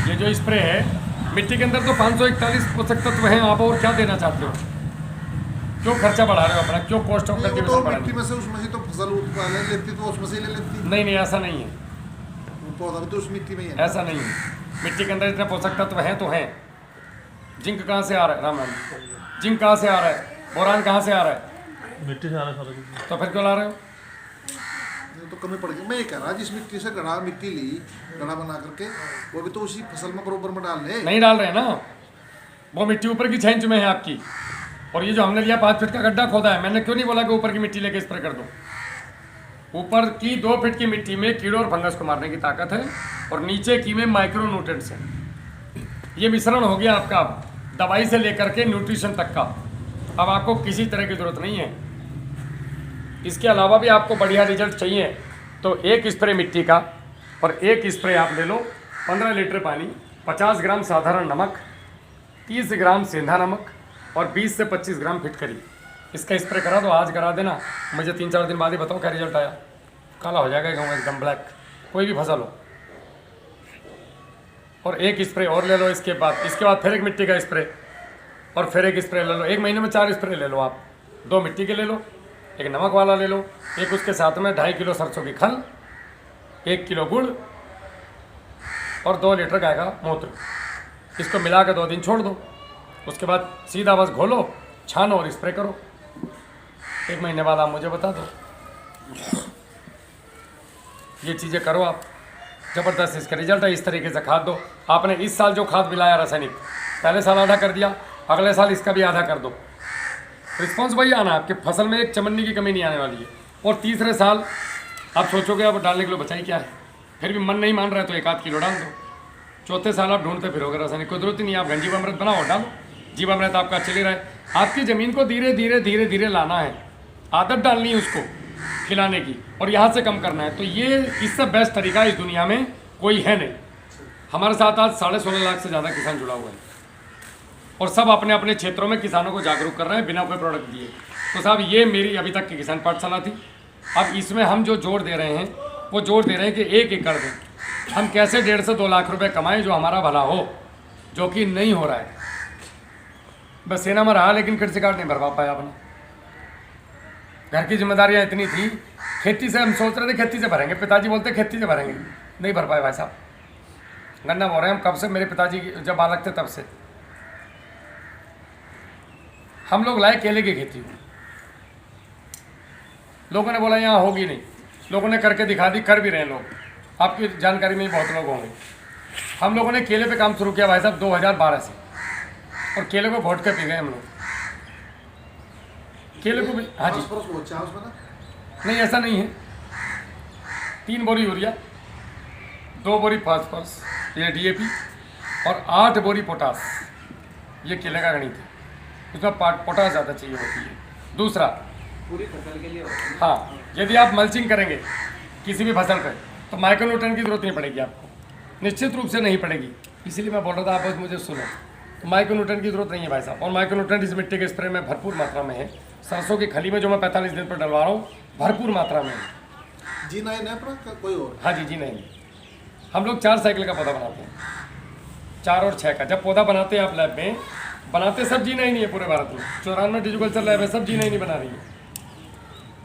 ये जो स्प्रे है, मिट्टी के अंदर तो 541 पोषक तत्व हैं, आप और क्या देना चाहते हो? क्यों खर्चा बढ़ा रहे हो अपना? क्यों कॉस्ट ऑफ तो मिट्टी में से उसमें से तो फसल ले लेती तो उसमें से ले लेती। नहीं नहीं, ऐसा नहीं है, पौधा भी तो उस मिट्टी में ही है। ऐसा नहीं है। मिट्टी के अंदर इतने पोषक तत्व हैं तो हैं। जिंक कहाँ से आ रहा है? राम राम, जिंक कहाँ से आ रहा है? बोरान कहाँ से आ रहा है? मिट्टी से आ रहा है। तो फिर क्यों ला रहे हो? तो कमी पड़ गई। मैं ये कह रहा, जिस मिट्टी से गढ़ा मिट्टी ली, गढ़ा बना करके, वो भी तो उसी फसल में बरोबर में डाल ले। नहीं डाल रहे हैं ना, वो मिट्टी ऊपर की 6 इंच में है आपकी, और ये जो हमने लिया 5 फीट का गड्ढा खोदा है। मैंने क्यों नहीं बोला कि ऊपर की मिट्टी लेके स्प्रे कर दो? ऊपर की 2 फीट की मिट्टी में कीड़ों और फंगस को मारने की ताकत है और नीचे की में माइक्रो न्यूट्रिएंट्स हैं। ये मिश्रण हो गया आपका दवाई से लेकर के न्यूट्रिशन तक का। अब आपको किसी तरह की ज़रूरत नहीं है। इसके अलावा भी आपको बढ़िया रिजल्ट चाहिए तो 1 स्प्रे मिट्टी का और 1 स्प्रे आप ले लो 15 लीटर पानी, 50 ग्राम साधारण नमक, 30 ग्राम सेंधा नमक और 20 से 25 ग्राम फिटकरी। इसका स्प्रे करा दो, आज करा देना, मुझे 3-4 दिन बाद ही बताओ क्या रिजल्ट आया। काला हो जाएगा गेहूँ एकदम ब्लैक, कोई भी फसल हो। और 1 स्प्रे और ले लो इसके बाद फिर 1 मिट्टी का स्प्रे और फिर 1 स्प्रे ले लो। 1 महीने में 4 स्प्रे ले लो आप। 2 मिट्टी के ले लो, 1 नमक वाला ले लो, 1 उसके साथ में 2.5 किलो सरसों की खल, 1 किलो गुड़ और 2 लीटर गाय का मूत्र। इसको मिला के 2 दिन छोड़ दो, उसके बाद सीधा बस घोलो, छानो और स्प्रे करो। 1 महीने बाद आप मुझे बता दो। ये चीज़ें करो आप, ज़बरदस्त इसका रिजल्ट है। इस तरीके से खाद दो। आपने इस साल जो खाद मिलाया रासायनिक, पहले साल आधा कर दिया, अगले साल इसका भी आधा कर दो। रिस्पॉन्स वही आना है, आपके फसल में एक चमन्नी की कमी नहीं आने वाली है। और तीसरे साल आप सोचोगे अब डालने के लिए बचाई क्या है, फिर भी मन नहीं मान रहा है तो 1 आध किलो डाल दो। चौथे साल आप ढूंढते फिरोगे रासायनिक, कोई जरूरत ही नहीं। आप घनजीवामृत बनाओ, डालो। जीवामृत आपका चले रहा है। आपकी ज़मीन को धीरे धीरे धीरे धीरे लाना है, आदत डालनी है उसको खिलाने की, और यहाँ से कम करना है। तो ये इससे बेस्ट तरीका इस दुनिया में कोई है नहीं। हमारे साथ आज 16.5 लाख से ज़्यादा किसान जुड़ा हुआ है, और सब अपने अपने क्षेत्रों में किसानों को जागरूक कर रहे हैं बिना कोई प्रोडक्ट दिए। तो साहब ये मेरी अभी तक की किसान पाठशाला थी। अब इसमें हम जो जोर दे रहे हैं वो जोर दे रहे हैं कि 1 एकड़ में हम कैसे 1.5 से 2 लाख रुपए कमाएं जो हमारा भला हो, जो कि नहीं हो रहा है। बस सेना में रहा लेकिन कृषि कार्ड नहीं भरवा पाया अपना। घर की जिम्मेदारियां इतनी थी, खेती से हम सोच रहे थे खेती से भरेंगे, पिताजी बोलते खेती से भरेंगे, नहीं भर पाए भाई साहब। गन्ना बो रहे हैं हम कब से, मेरे पिताजी जब बालक थे तब से। हम लोग लाए केले की खेती, लोगों ने बोला यहाँ होगी नहीं, लोगों ने करके दिखा दी, कर भी रहे हैं लोग, आपकी जानकारी में बहुत लोग होंगे। हम लोगों ने केले पे काम शुरू किया भाई साहब 2012 से, और केले को घोट के पी गए हम लोग। केले को भी, हाँ जी, फास्फोरस बहुत अच्छा है उसमें ना? नहीं ऐसा नहीं है। 3 बोरी यूरिया, 2 बोरी फास्फोरस, ये DAP, और 8 बोरी पोटास, ये केले का गणित है। उसमें पोटास ज़्यादा चाहिए होती है। दूसरा, पूरी फसल के लिए हाँ, यदि आप मल्चिंग करेंगे किसी भी फसल पर तो माइक्रोन्यूट्रिएंट की जरूरत नहीं पड़ेगी आपको, निश्चित रूप से नहीं पड़ेगी। इसीलिए मैं बोल रहा था, आप बस मुझे सुनो। तो माइक्रोन्यूट्रिएंट की जरूरत नहीं है भाई साहब, और माइक्रोन्यूट्रिएंट इस मिट्टी के स्प्रे में भरपूर मात्रा में है। सरसों की खली में जो मैं 45 दिन पर डलवा रहा हूँ भरपूर मात्रा में है। जी नहीं है अपना कोई और? हाँ जी, जी नहीं। हम लोग 4 साइकिल का पौधा बनाते हैं, 4 और 6 का। जब पौधा बनाते हैं आप लैब में, बनाते सब जी नहीं है पूरे भारत में, 94 डिजिकल्चर लैब है, सब जी नहीं बना रही है।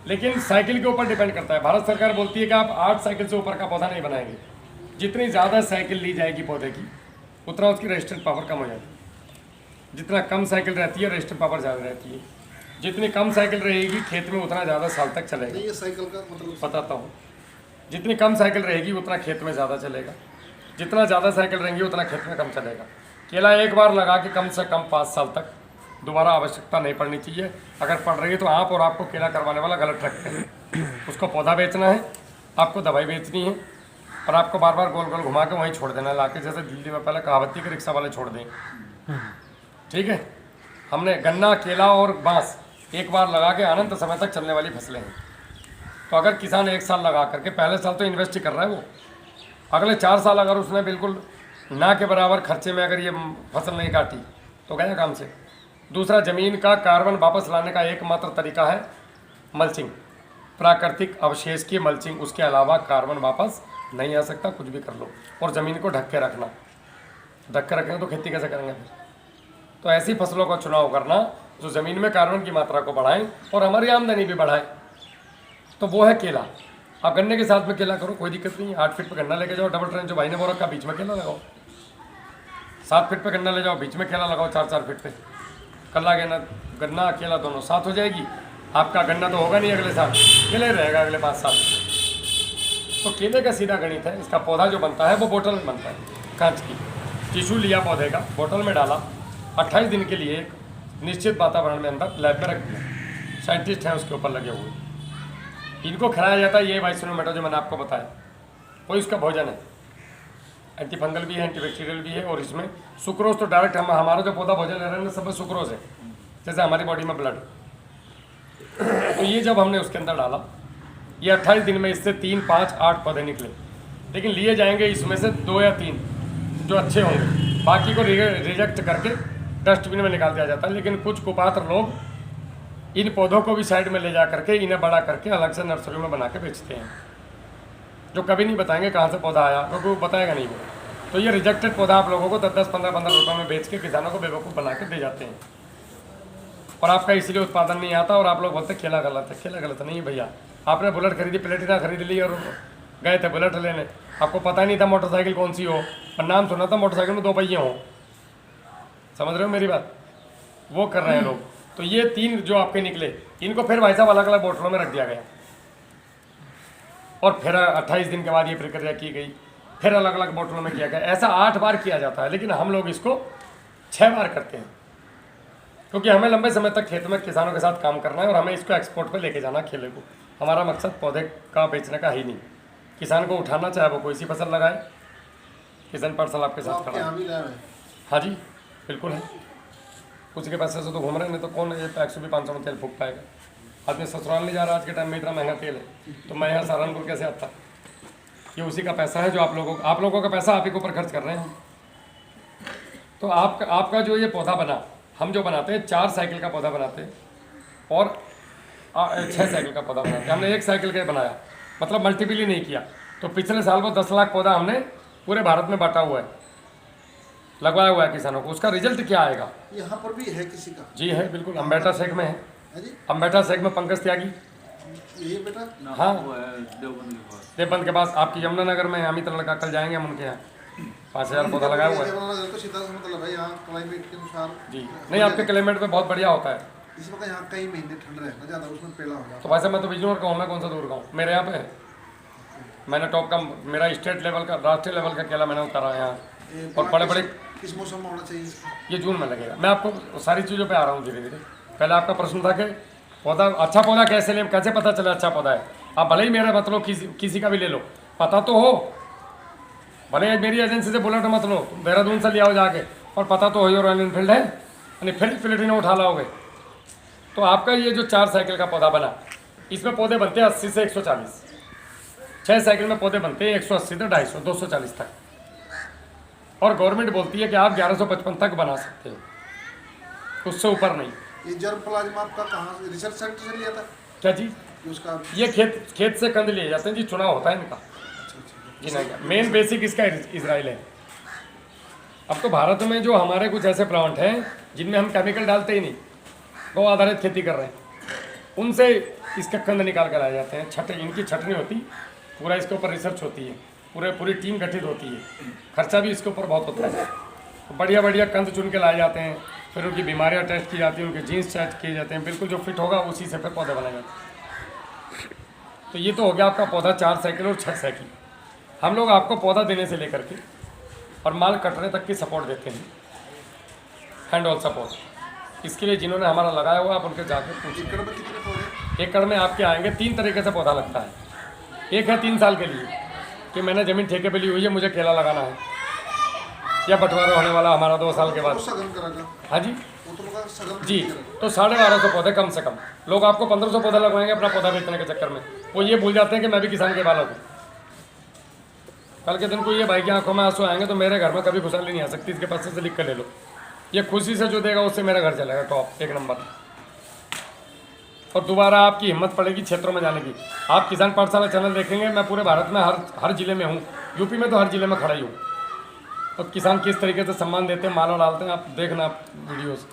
लेकिन साइकिल के ऊपर डिपेंड करता है। भारत सरकार बोलती है कि आप 8 साइकिल से ऊपर का पौधा नहीं बनाएंगे। जितनी ज़्यादा साइकिल ली जाएगी पौधे की, उतना उसकी रेजिस्टेंट पावर कम हो जाती है। जितना कम साइकिल रहती है रेजिस्टेंट पावर ज़्यादा रहती है। जितनी कम साइकिल रहेगी खेत में उतना ज़्यादा साल तक चलेगा। ये साइकिल का मतलब बताता हूँ, जितनी कम साइकिल रहेगी उतना खेत में ज़्यादा चलेगा, जितना ज़्यादा साइकिल रहेंगी उतना खेत में कम चलेगा। केला एक बार लगा के कम से कम 5 साल तक दोबारा आवश्यकता नहीं पड़नी चाहिए। अगर पड़ रही है तो आप और आपको केला करवाने वाला गलत रखते हैं। उसको पौधा बेचना है, आपको दवाई बेचनी है, और आपको बार बार गोल गोल घुमा के वहीं छोड़ देना है लाके, जैसे दिल्ली में पहले कहावती के रिक्शा वाले छोड़ दें। ठीक है, हमने गन्ना, केला और बांस एक बार लगा के अनंत समय तक चलने वाली फसलें हैं। तो अगर किसान 1 साल लगा करके, पहले साल तो इन्वेस्ट ही कर रहा है वो, अगले 4 साल अगर उसने बिल्कुल ना के बराबर खर्चे में अगर ये फसल नहीं काटी तो गया काम से। दूसरा, ज़मीन का कार्बन वापस लाने का एकमात्र तरीका है मल्चिंग, प्राकृतिक अवशेष की मल्चिंग। उसके अलावा कार्बन वापस नहीं आ सकता, कुछ भी कर लो। और ज़मीन को ढक के रखना, ढक के रखेंगे तो खेती कैसे करेंगे फिर? तो ऐसी फसलों का चुनाव करना जो ज़मीन में कार्बन की मात्रा को बढ़ाएं और हमारी आमदनी भी बढ़ाए, तो वो है केला। आप गन्ने के साथ में केला करो, कोई दिक्कत नहीं है। 8 फीट पे गन्ना लेके जाओ, डबल ट्रेन जो भाई ने बोला का बीच में केला लगाओ। 7 फीट पे गन्ना ले जाओ, बीच में केला लगाओ, 4-4 फीट पे। कल्ला गन्ना केला दोनों साथ हो जाएगी। आपका गन्ना तो होगा नहीं अगले साल, केले रहेगा अगले 5 साल। तो केले का सीधा गणित है। इसका पौधा जो बनता है वो बोतल में बनता है, कांच की। टिश्यू लिया पौधे का, बोतल में डाला, 28 दिन के लिए एक निश्चित वातावरण में अंदर लैब में रख दिया। साइंटिस्ट हैं उसके ऊपर लगे हुए, इनको खिलाया जाता है ये वाइसोनोमेटा जो मैंने आपको बताया, वही उसका भोजन है। एंटी फंगल भी है, एंटीबैक्टीरियल भी है, और इसमें सुक्रोज तो डायरेक्ट हमारा जो पौधा भोजन ले रहे हैं सब में सुक्रोज है, जैसे हमारी बॉडी में ब्लड। तो ये जब हमने उसके अंदर डाला, ये 28 दिन में इससे 3, 5, 8 पौधे निकले। लेकिन लिए जाएंगे इसमें से 2 या 3 जो अच्छे होंगे, बाकी को रिजेक्ट करके डस्टबिन में निकाल दिया जाता है। लेकिन कुछ कुपात्र लोग इन पौधों को भी साइड में ले जा करके इन्हें बड़ा करके अलग से नर्सरी में बना के बेचते हैं, जो कभी नहीं बताएंगे कहाँ से पौधा आया, क्योंकि वो बताएगा नहीं वो। तो ये रिजेक्टेड पौधा आप लोगों को 10-10, 15-15 रुपये में बेच के किसानों को बेवकूफ़ बना के दे जाते हैं, और आपका इसलिए उत्पादन नहीं आता। और आप लोग बोलते केला गलत है। केला गलत नहीं भैया, आपने बुलेट खरीदी, प्लेटिना खरीद ली और गए थे बुलेट लेने, आपको पता नहीं था मोटरसाइकिल कौन सी हो, और नाम सुना था मोटरसाइकिल में 2 पहिए हों। समझ रहे हो मेरी बात? वो कर रहे हैं लोग। तो ये 3 जो आपके निकले, इनको फिर भाई साहब अलग अलग बोतलों में रख दिया गया, और फिर 28 दिन के बाद ये प्रक्रिया की गई। फिर अलग अलग बोतलों में किया गया। ऐसा 8 बार किया जाता है, लेकिन हम लोग इसको 6 बार करते हैं, क्योंकि हमें लंबे समय तक खेत में किसानों के साथ काम करना है और हमें इसको एक्सपोर्ट पे लेके जाना खेले को। हमारा मकसद पौधे का बेचने का ही नहीं, किसान को उठाना, चाहे वो कोई सी फसल लगाए। किसान पार्सल आपके साथ खड़ा यहाँ है। भी लैब है। हाँ जी बिल्कुल है, उसके पैसे से तो घूम रहे हैं, नहीं तो कौन ये 100 भी 500 में तेल फूक पाएगा। आदमी ससुराल नहीं जा रहा, आज के टाइम में इतना महंगा तेल है, तो मैं यहाँ सहारनपुर कैसे आता? ये उसी का पैसा है जो आप लोगों का पैसा आप ही के ऊपर खर्च कर रहे हैं। तो आपका जो ये पौधा बना, हम जो बनाते हैं 4 साइकिल का पौधा बनाते हैं और 6 साइकिल का पौधा बनाते हैं। हमने 1 साइकिल का बनाया, मतलब मल्टीपल ही नहीं किया। तो पिछले साल वो 10 लाख पौधा हमने पूरे भारत में बांटा हुआ है, लगवाया हुआ है किसानों को। उसका रिजल्ट क्या आएगा? यहाँ पर भी है किसी का? जी है, बिल्कुल। अम्बेटा शेख में है, है जी? अम्बेटा शेख में पंकज त्यागी। ये बेटा हाँ, देवबंद के पास आपकी यमुनानगर में अमित लड़का, कल जाएंगे हम उनके यहाँ। 5000 पौधा लगाया हुआ है। तो सीधा सा मतलब है, यहाँ क्लाइमेट के अनुसार जी नहीं, आपके क्लाइमेट में बहुत बढ़िया होता है। इस वक्त यहाँ कई महीने ठंड रहना ज़्यादा, उसमें पेड़ा हो जाता तो वैसे मैं तो बिजनौर का हूँ, मैं कौन सा दूर का हूँ, मेरे यहाँ पे है। मैंने टॉप का, मेरा स्टेट लेवल का, राष्ट्रीय लेवल का केला मैंने उतारा है यहाँ। है। और बड़े बड़े, किस मौसम में होना चाहिए इसका? ये जून में लगेगा। मैं आपको सारी चीज़ों पे आ रहा हूँ धीरे धीरे। पहले आपका प्रश्न था कि पौधा, अच्छा पौधा कैसे लें, कैसे पता चले अच्छा पौधा है? आप भले ही मेरा मत लो, किसी का भी ले लो, पता तो हो। भले मेरी एजेंसी से बुलेट मत लो, देहरादून से ले आओ जाके, और पता तो हो ही रॉयल एनफील्ड है, यानी फिल्ड ने उठा लाओगे। तो आपका ये जो 4 साइकिल का पौधा बना, इसमें पौधे बनते हैं 80 से 140। 6 साइकिल में पौधे बनते हैं 180 से 250, 240 तक। और गवर्नमेंट बोलती है कि आप 1155 तक बना सकते हो, उससे ऊपर नहीं। ये जर्म प्लाज्मा आपका कहाँ से, रिसर्च सेंटर से लिया था क्या चीज़? कि उसका? ये खेत से कंद लिए जाते हैं जी, चुनाव होता है इनका जी। नहीं, मेन बेसिक इसका इजराइल है। अब तो भारत में जो हमारे कुछ ऐसे प्लांट हैं जिनमें हम केमिकल डालते ही नहीं, गौ आधारित खेती कर रहे हैं, उनसे इसके कंद निकाल कर लाए जाते हैं। इनकी छटनी होती, पूरा इसके ऊपर रिसर्च होती है, पूरी टीम गठित होती है, खर्चा भी इसके ऊपर बहुत होता है। तो बढ़िया बढ़िया कंद चुन के लाए जाते हैं, फिर उनकी बीमारियां टेस्ट की जाती हैं, उनके जीन्स टेस्ट किए जाते हैं, बिल्कुल जो फिट होगा उसी से फिर पौधे बनाए जाते हैं। तो ये तो हो गया आपका पौधा 4 साइकिल और 6 साइकिल। हम लोग आपको पौधा देने से लेकर के और माल कटने तक की सपोर्ट देते हैं, हैंड ऑन सपोर्ट। इसके लिए जिन्होंने हमारा लगाया हुआ, आप उनके जाके पूछिए। एकड़ में कितने पौधे? एकड़ में आपके आएंगे 3 तरीके से पौधा लगता है। एक है 3 साल के लिए कि मैंने ज़मीन ठेके पे ली हुई है, मुझे केला लगाना है, या बंटवारा होने वाला हमारा 2 साल के बाद। वो सघन करेगा? हाँ जी वो तो लोग सघन जी। तो 1250 पौधे कम से कम। लोग आपको 1500 पौधा लगवाएंगे अपना पौधा बेचने के चक्कर में, वो ये भूल जाते हैं कि मैं भी किसान के बालक हूँ। कल के दिन को ये भाई की आंखों में आंसू आएंगे तो मेरे घर में कभी खुशहाली नहीं आ सकती। इसके पास से लिख कर ले लो, ये खुशी से जो देगा उससे मेरा घर चलेगा टॉप 1 नंबर। और दोबारा आपकी हिम्मत पड़ेगी क्षेत्रों में जाने की। आप किसान पाठशाला चैनल देखेंगे, मैं पूरे भारत में हर जिले में हूँ, यूपी में तो हर जिले में खड़ा ही हूँ। तो किसान किस तरीके से सम्मान देते हैं, माला डालते हैं, आप देखना वीडियोस।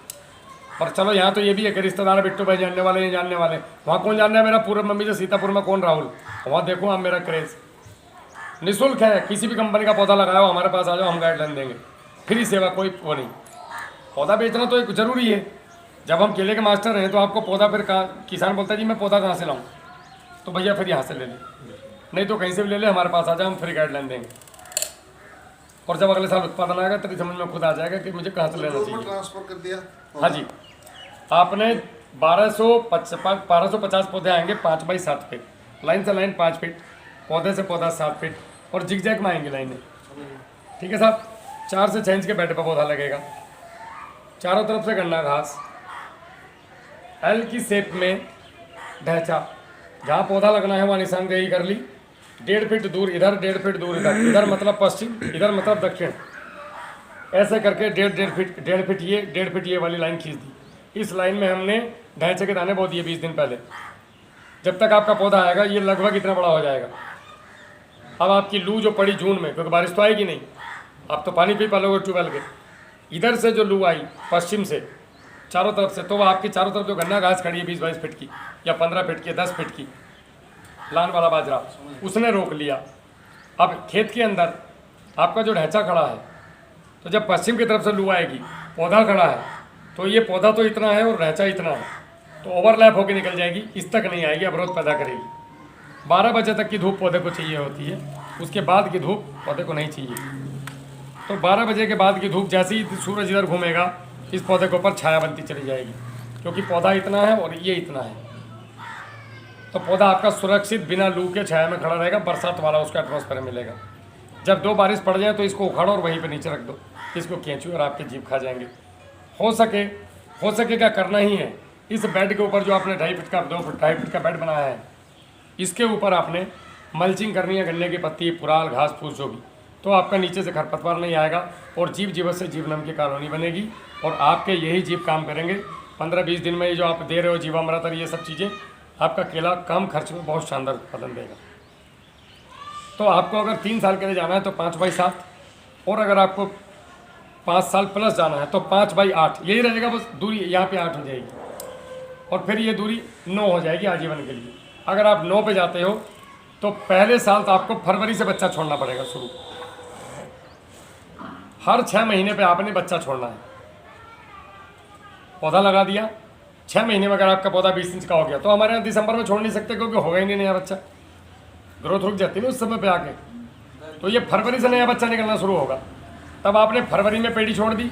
पर चलो यहाँ तो ये भी है कि रिश्तेदार बिट्टू भाई जानने वाले नहीं जानने वाले, वहाँ कौन जानना है मेरा पूर्व मम्मी से सीतापुर में कौन राहुल, वहाँ देखो आप मेरा क्रेज़। निःशुल्क है, किसी भी कंपनी का पौधा लगाओ हमारे पास आ जाओ, हम गाइडलाइन देंगे, फ्री सेवा, कोई वो नहीं। पौधा बेचना तो एक ज़रूरी है। जब हम केले के मास्टर हैं तो आपको पौधा फिर कहाँ, किसान बोलता है जी मैं पौधा कहाँ से लाऊं, तो भैया फिर यहाँ से ले लें, नहीं तो कहीं से भी ले ले, हमारे पास आ जाए, हम फ्री गाइडलाइन देंगे। और जब अगले साल उत्पादन आएगा तभी समझ में खुद आ जाएगा कि मुझे कहाँ से लेना चाहिए। ट्रांसफर कर दिया? हाँ जी, आपने 1250 पौधे आएंगे 5 बाई 7 फीट, लाइन से लाइन 5 फीट, पौधे से पौधा 7 फीट, और जिगजैग में आएंगे लाइनें। ठीक है साहब, 4 से 6 इंच के बेड पर पौधा लगेगा, चारों तरफ से गन्ना घास, एल की शेप में ढैचा, जहाँ पौधा लगना है वहाँ निशानदेही कर ली, 1.5 फीट दूर इधर, 1.5 फीट दूर इधर, इधर मतलब पश्चिम, इधर मतलब दक्षिण, ऐसे करके 1.5 फीट ये 1.5 फीट ये वाली लाइन खींच दी। इस लाइन में हमने ढैचे के दाने बो दिए 20 दिन पहले। जब तक आपका पौधा आएगा ये लगभग इतना बड़ा हो जाएगा। अब आपकी लू जो पड़ी जून में, क्योंकि बारिश तो आएगी नहीं, आप तो पानी पी पालोगे ट्यूबवेल के, इधर से जो लू आई पश्चिम से चारों तरफ से, तो वो आपकी चारों तरफ जो गन्ना घास खड़ी है 20-22 फीट की या 15 फीट की, 10 फीट की, लान वाला बाजरा, उसने रोक लिया। अब खेत के अंदर आपका जो ढैचा खड़ा है, तो जब पश्चिम की तरफ से लू आएगी, पौधा खड़ा है, तो ये पौधा तो इतना है और ढैचा इतना है, तो ओवरलैप होकर निकल जाएगी, इस तक नहीं आएगी, अवरोध पैदा करेगी। 12 बजे तक की धूप पौधे को चाहिए होती है। उसके बाद की धूप पौधे को नहीं चाहिए। तो 12 बजे के बाद की धूप जैसे ही सूरज इधर घूमेगा इस पौधे के ऊपर छाया बनती चली जाएगी, क्योंकि पौधा इतना है और ये इतना है। तो पौधा आपका सुरक्षित बिना लू के छाया में खड़ा रहेगा, बरसात वाला उसका एटमॉस्फेयर मिलेगा। जब 2 बारिश पड़ जाए तो इसको उखाड़ो और वहीं पे नीचे रख दो, इसको खींचो और आपके जीभ खा जाएंगे। हो सके क्या करना ही है, इस बेड के ऊपर जो आपने 2.5 फीट का 2.5 फीट का बेड बनाया है, इसके ऊपर आपने मल्चिंग करनी है, गन्ने की पत्ती, पुराल, घास फूस जो भी, तो आपका नीचे से खरपतवार नहीं आएगा और जीव जीवत से जीवनम की कॉलोनी बनेगी और आपके यही जीव काम करेंगे। 15-20 दिन में ये जो आप दे रहे हो जीवामृत और ये सब चीज़ें, आपका केला कम खर्च में बहुत शानदार उत्पादन देगा। तो आपको अगर 3 साल के लिए जाना है तो 5x7, और अगर आपको 5 साल प्लस जाना है तो 5x8, यही रहेगा बस दूरी, यहाँ पे 8 हो जाएगी और फिर ये दूरी 9 हो जाएगी आजीवन के लिए। अगर आप 9 पे जाते हो तो पहले साल तो आपको फरवरी से बच्चा छोड़ना पड़ेगा शुरू, हर 6 महीने पे आपने बच्चा छोड़ना है। पौधा लगा दिया, 6 महीने में अगर आपका पौधा 20 इंच का हो गया तो हमारे यहाँ दिसंबर में छोड़ नहीं सकते, क्योंकि होगा ही नहीं नया बच्चा, ग्रोथ रुक जाती है ना उस समय पे आके। तो ये फरवरी से नया बच्चा निकलना शुरू होगा, तब आपने फरवरी में पेड़ी छोड़ दी,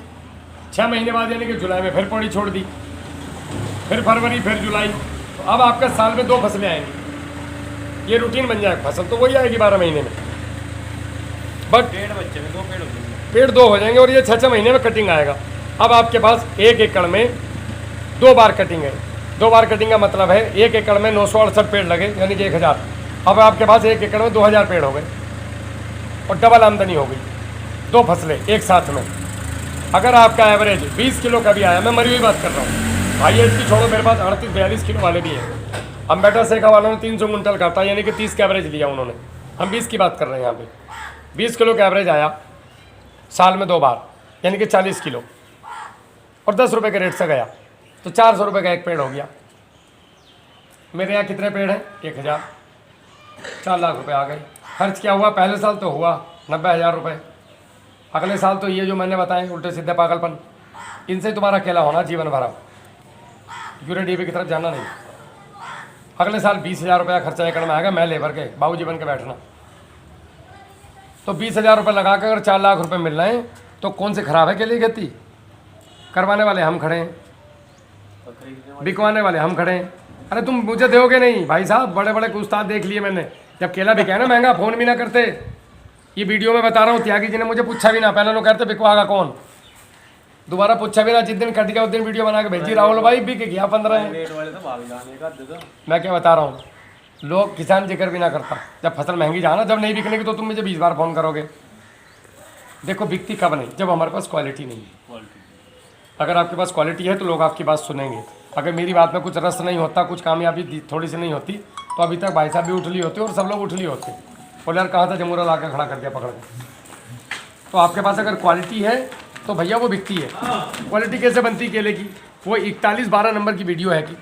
6 महीने बाद यानी कि जुलाई में फिर पेड़ी छोड़ दी, फिर फरवरी, फिर जुलाई, तो अब आपका साल में 2 फसलें आएंगी। ये रूटीन बन जाएगा, फसल तो वही आएगी 12 महीने में, बट पेड़ 2 हो जाएंगे और ये 6-6 महीने में कटिंग आएगा। अब आपके पास 1 एकड़ में 2 बार कटिंग है। 2 बार कटिंग का मतलब है 1 एकड़ में 968 पेड़ लगे, यानी कि 1000। अब आपके पास 1 एकड़ में 2000 पेड़ हो गए और डबल आमदनी हो गई, 2 फसलें एक साथ में। अगर आपका एवरेज 20 किलो का भी आया, मैं मरी हुई बात कर रहा हूँ भाई, इसकी छोड़ो, मेरे पास 38-42 किलो वाले भी हैं। अम्बेटा सेखा वालों ने 300 कुंटल काटा, यानी कि 30 का एवरेज लिया उन्होंने, हम 20 की बात कर रहे हैं यहाँ पे। 20 किलो का एवरेज आया साल में 2 बार, यानी कि 40 किलो, और 10 रुपये के रेट से गया तो 400 रुपये का एक पेड़ हो गया। मेरे यहाँ कितने पेड़ हैं? 1000, 4 लाख रुपए आ गए। खर्च क्या हुआ? पहले साल तो हुआ 90,000 रुपये, अगले साल तो ये जो मैंने बताए उल्टे सीधे पागलपन, इनसे तुम्हारा केला होना जीवन भरा, यूरिया DAP की तरफ जाना नहीं। अगले साल 20,000 रुपया खर्चा एकड़ में आएगा, मैं लेबर के बाबूजी बन के बैठना। तो 20,000 रुपये लगा कर अगर 4 लाख रुपए मिल रहे हैं तो कौन से खराब है केले की खेती? करवाने वाले हम खड़े हैं, बिकवाने वाले हम खड़े हैं। अरे तुम मुझे दोगे नहीं भाई साहब, बड़े बड़े उस्ताद देख लिए मैंने, जब केला बिका ना महंगा, फ़ोन भी ना करते। ये वीडियो में बता रहा हूँ, त्यागी जी ने मुझे पूछा भी ना, पहले लोग कहते बिकवागा कौन, दोबारा पूछा भी ना, जिस दिन कट गया उस दिन वीडियो बना के भेजी, राहुल भाई बिक गया 15 में। मैं क्या बता रहा हूँ, लोग किसान जिक्र भी ना करता, जब फसल महंगी जाना, जब नहीं बिकने की तो तुम मुझे 20 बार फ़ोन करोगे। देखो बिकती कब नहीं, जब हमारे पास क्वालिटी नहीं है। अगर आपके पास क्वालिटी है तो लोग आपकी बात सुनेंगे। अगर मेरी बात में कुछ रस नहीं होता, कुछ कामयाबी थोड़ी सी नहीं होती, तो अभी तक भाई साहब भी उठली होते और सब लोग उठली होते, बोले यार कहाँ था, जमूरा ला के खड़ा कर दिया पकड़ के। तो आपके पास अगर क्वालिटी है तो भैया वो बिकती है। क्वालिटी कैसे बनती है केले की? वो 41-12 नंबर की वीडियो है कि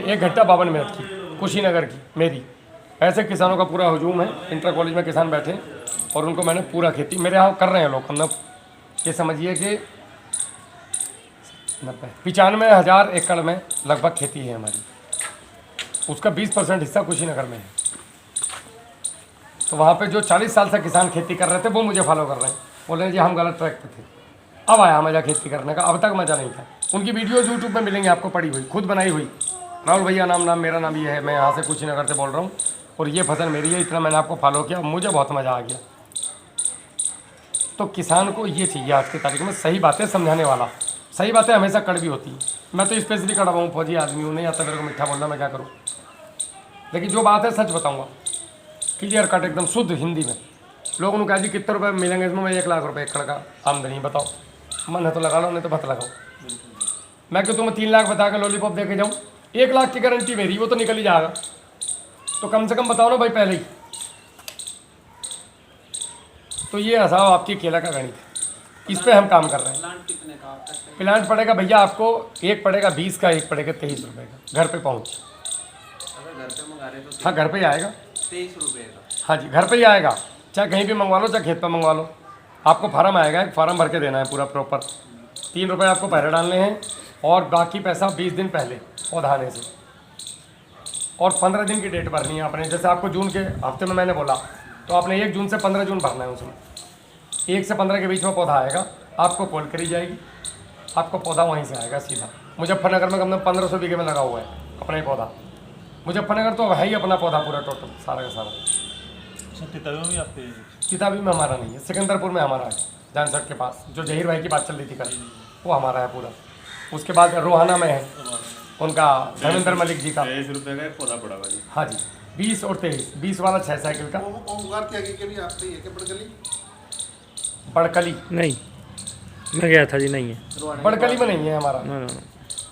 1 घंटा 52 मिनट की, कुशीनगर की मेरी। ऐसे किसानों का पूरा हजूम है, इंटर कॉलेज में किसान बैठे और उनको मैंने पूरा खेती मेरे यहाँ कर रहे हैं लोग। हम लोग ये समझिए कि 95,000 एकड़ में लगभग खेती है हमारी, उसका 20% हिस्सा कुशीनगर में है। तो वहाँ पे जो 40 साल से किसान खेती कर रहे थे वो मुझे फॉलो कर रहे हैं, बोल रहे हैं जी हम गलत ट्रैक पे थे। अब आया मज़ा खेती करने का, अब तक मज़ा नहीं था। उनकी वीडियोज़ यूट्यूब में मिलेंगी आपको, पड़ी हुई, खुद बनाई हुई। राहुल भैया नाम मेरा नाम ये है, मैं यहाँ से कुशीनगर से बोल रहा हूँ और ये फसल मेरी है, इतना मैंने आपको फॉलो किया, मुझे बहुत मज़ा आ गया। तो किसान को ये चाहिए आज की तारीख में सही बातें समझाने वाला। सही बातें हमेशा कड़वी होती हैं, मैं तो स्पेशली कड़वा हूँ, फौजी आदमी हूँ, नहीं आता मेरे को मीठा बोलना, मैं क्या करूँ। लेकिन जो बात है सच बताऊँगा, क्लियर कट एकदम शुद्ध हिंदी में। लोगों ने कहा जी कितने रुपए मिलेंगे इसमें? मैं 1 लाख रुपए एकड़ का आमदनी, बताओ मन है तो लगा लो, नहीं तो मत लगाओ। मैं क्यों तुम्हें 3 लाख बता कर लॉलीपॉप दे के जाऊँ? 1 लाख की गारंटी मेरी, वो तो निकल ही जाएगा। तो कम से कम बताओ ना भाई पहले ही। तो ये हसाओ आपकी केला का गणित, इस पर हम काम कर रहे हैं। प्लांट पड़ेगा भैया आपको, एक पड़ेगा 20 का, एक पड़ेगा 23 रुपये का, घर पे पहुँच। हाँ घर पे ही आएगा 23 रुपये का। हाँ जी घर पे ही आएगा, चाहे कहीं भी मंगवा लो, चाहे खेत पे मंगवा लो। आपको फार्म आएगा, एक फार्म भर के देना है पूरा प्रॉपर। 3 रुपये आपको पहले डालने हैं और बाकी पैसा 20 दिन पहले पौधा आने से, और 15 दिन की डेट भरनी है आपने। जैसे आपको जून के हफ्ते में मैंने बोला तो आपने 1 जून से 15 जून भरना है उसमें। 1 से 15 के बीच में पौधा आएगा, आपको कॉल करी जाएगी, आपको पौधा वहीं से आएगा सीधा। मुजफ्फरनगर में कम से कम 1500 बीघे में लगा हुआ है अपना ही पौधा। मुजफ्फरनगर तो है ही अपना पौधा पूरा टोटल सारा का सारा। किताबी में हमारा नहीं है, सिकंदरपुर में हमारा है, जानसठ के पास, जो जहीर भाई की बात चल रही थी कल, वो हमारा है पूरा। उसके बाद रोहाना में है उनका धर्मेंद्र मलिक जी का 23 रुपये का एक पौधा पड़ा हुआ जी। हाँ जी, 20 और 23, 20 वाला 6 साइकिल का। ओमकार के आगे के भी आप नहीं है क्या बड़गली? बड़कली नहीं, मैं गया था जी, नहीं है। बड़कली में नहीं है हमारा, ना, ना,